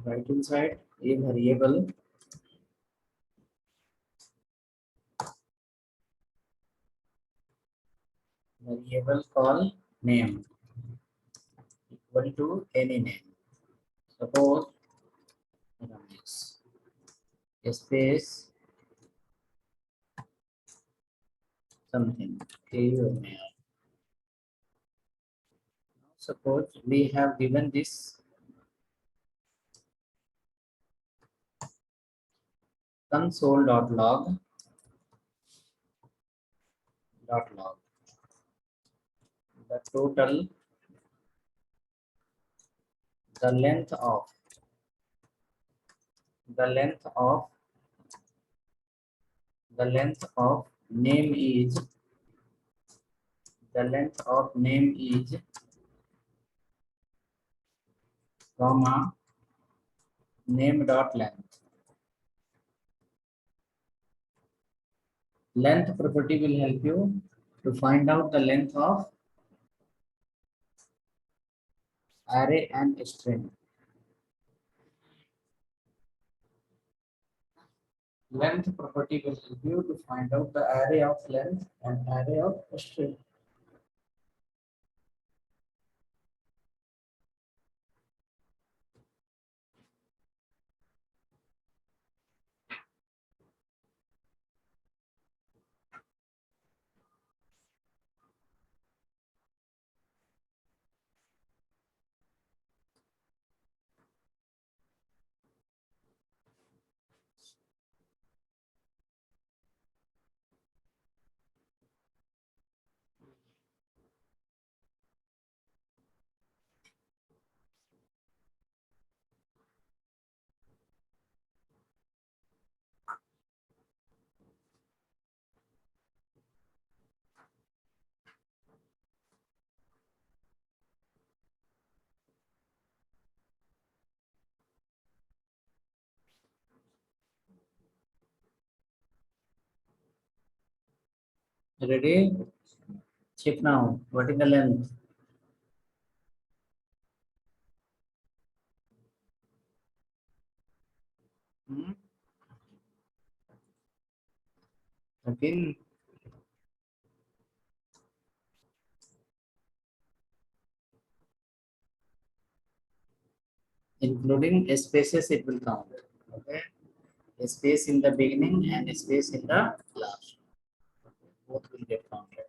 Right inside a variable called name equal to any name. Suppose Ramesh space something. KUML. Suppose we have given this console.log the total, the length of the length of the length of name is the length of name is comma name dot length. Length property will help you to find out the length of array and string. Length property will help you to find out the array of length and array of string. Ready? Check now. What is the length? Hmm? 13. Including spaces, it will count. Okay. A space in the beginning and a space in the last. Both will get counted.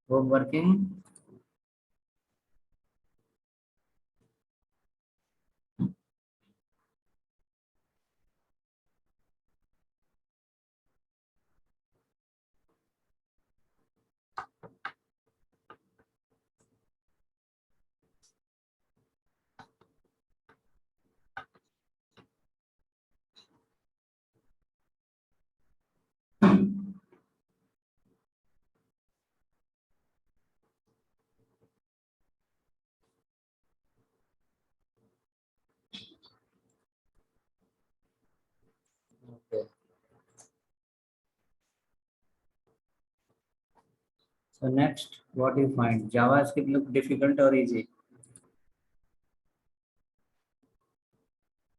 Home working. Okay. So next, what do you find? JavaScript look difficult or easy?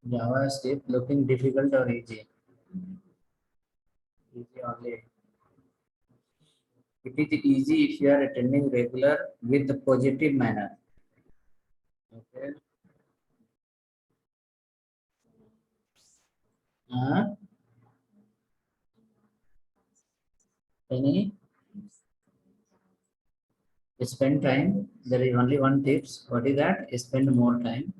JavaScript looking difficult or easy? Easy only. It is easy if you are attending regular with the positive manner. Okay. Uh, any spend time. There is only one tips. What is that? Spend more time.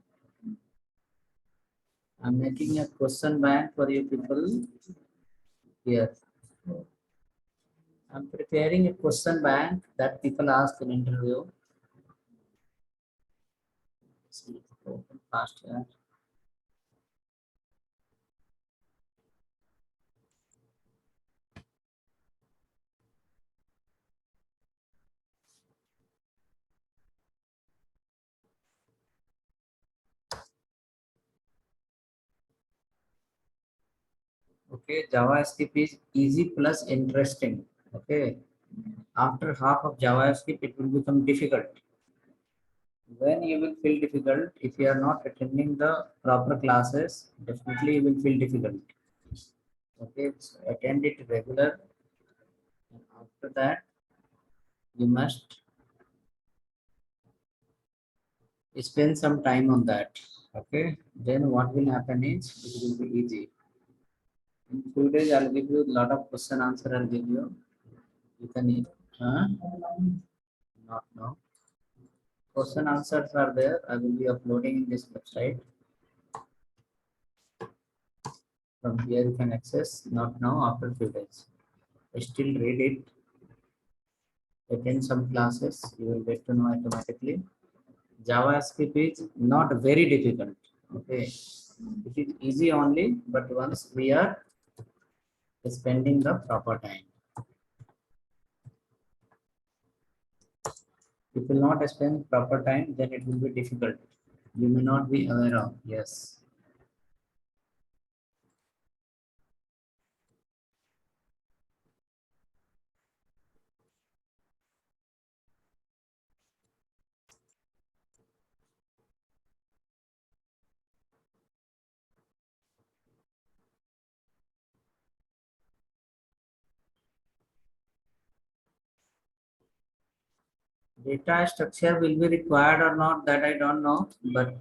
I'm making a question bank for you people here. I'm preparing a question bank that people ask in interview. See, open fast here. Okay, JavaScript is easy plus interesting. Okay, after half of JavaScript, it will become difficult. When you will feel difficult, if you are not attending the proper classes, definitely you will feel difficult. Okay, so attend it regular. And after that, you must spend some time on that. Okay, then what will happen is it will be easy. In few days, I'll give you a lot of question answer. I'll give you. You can, huh? Not now. Question answers are there. I will be uploading in this website. From here you can access. Not now. After few days. Still read it. Attend some classes. You will get to know automatically. JavaScript is not very difficult. Okay, it is easy only. But once we are spending the proper time. If you will not spend proper time, then it will be difficult. You may not be aware of. Yes. Data structure will be required or not, that I don't know, but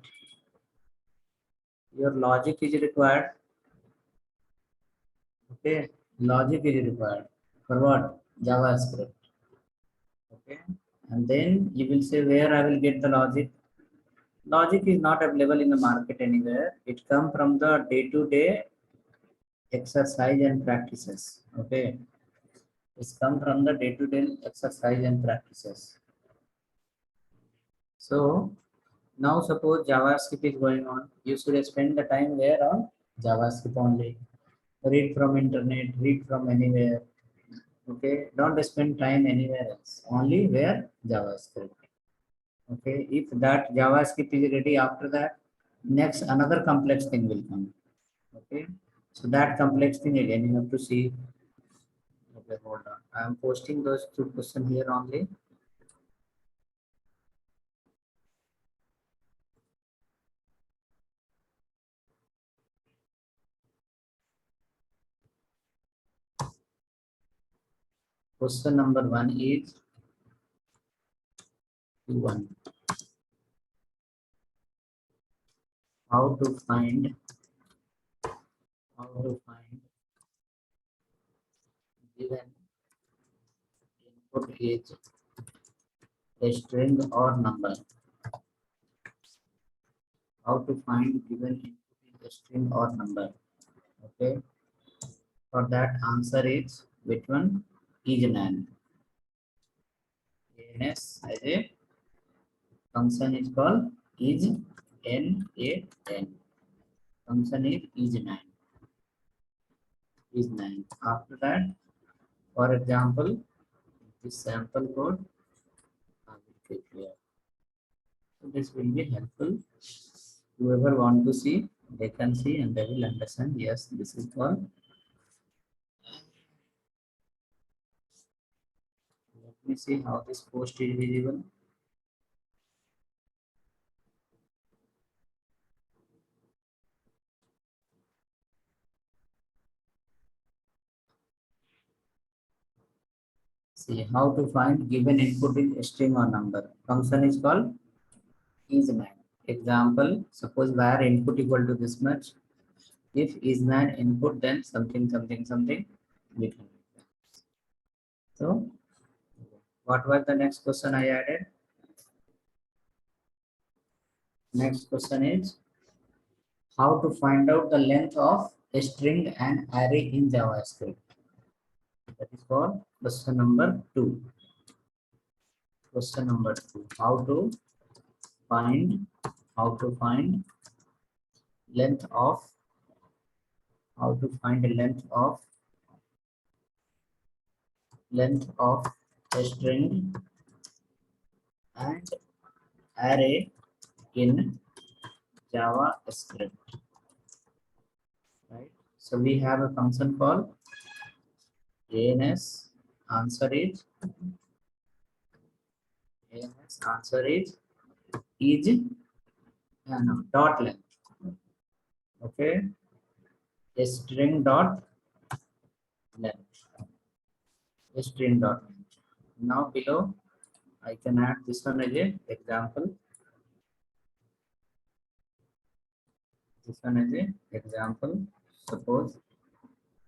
your logic is required. Okay, logic is required. For what? JavaScript. Okay, and then you will say where I will get the logic. Logic is not available in the market anywhere. It comes from the day-to-day exercise and practices. Okay, it's come from the day-to-day exercise and practices. So now suppose JavaScript is going on. You should spend the time where on JavaScript only. Read from internet, read from anywhere. Okay, don't spend time anywhere else. Only where JavaScript. Okay, if that JavaScript is ready after that, next another complex thing will come. Okay, so that complex thing again you have to see. Okay, hold on. I am posting those two questions here only. Question number one is one. How to find given input is a string or number. How to find given input is a string or number. Okay. For that answer is which one? Is nan. ANS as a function is called is nan. Function is nan. Is nan. After that, for example, this sample code I will click here. So this will be helpful. Whoever want to see, they can see and they will understand. Yes, this is called. Let me see how this post is visible. See how to find given input in string or number. Function is called isNaN. Example, suppose var input equal to this much. If isNaN input, then something, something, something. We can. So, what was the next question I added? Next question is How to find out the length of a string and array in JavaScript. That is called question number 2. Question number 2. Find how to find length of length of a string and array in JavaScript. Right. So we have a function called ans answer is dot length. Okay, a string dot length. A string dot length. Now below I can add this one as a example. This one as a example. Suppose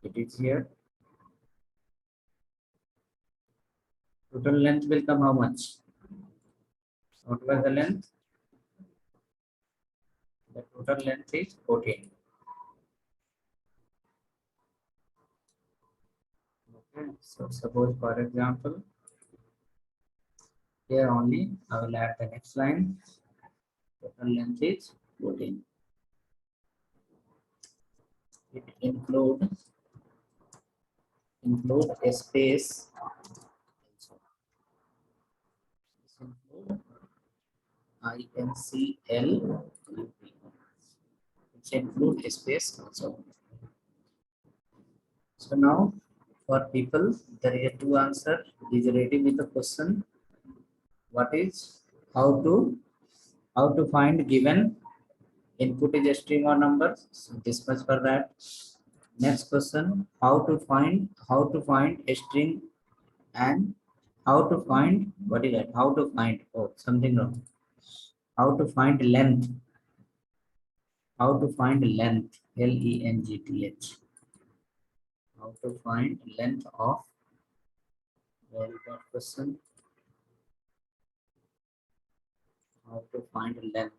it is here. Total length will come how much? What was the length? The total length is 14. Okay, so suppose for example, here only I will add the next line. Total length is 14. It include a space. Include INCL. It include a space also. So now for people, there is a two answer. Is ready with the question. What is how to find given input is a string or number? So this much for that. Next question, how to find a string and how to find what is that? How to find something wrong. How to find length. How to find length. LENGTH. How to find length of where is that question? How to find length.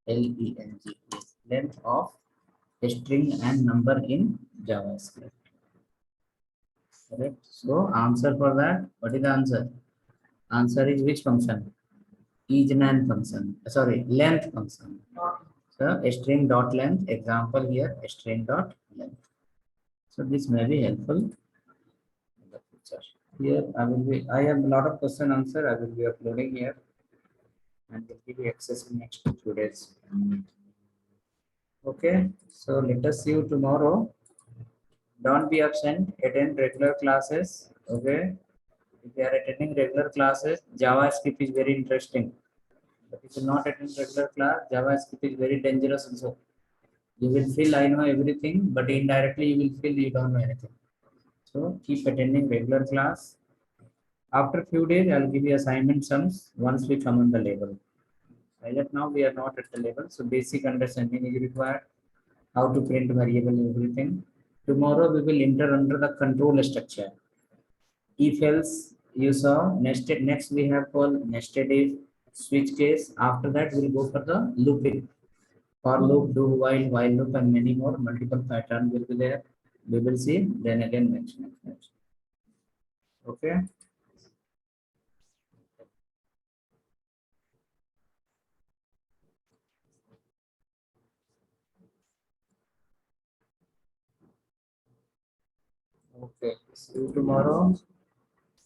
LENGTH. Length of a string and number in JavaScript. Correct. So answer for that. What is the answer? Answer is which function? Isnan function. Sorry, length function. So a string dot length. Example here, a string dot length. So this may be helpful in the future. Here I have a lot of question answer. I will be uploading here and will give you access in next 2 days. Okay. So let us see you tomorrow. Don't be absent. Attend regular classes. Okay. If you are attending regular classes, JavaScript is very interesting. But if you not attend regular class, JavaScript is very dangerous also. You will feel I know everything, but indirectly you will feel you don't know anything. So keep attending regular class. After few days, I'll give you assignment sums once we come on the level. As of now, we are not at the level, so basic understanding is required. How to print variable, everything. Tomorrow we will enter under the control structure. If else you saw nested. Next we have called nested if, switch case. After that we'll go for the looping. For loop, do while loop, and many more. Multiple pattern will be there. We will see. Then again next. Okay. Okay. See you tomorrow.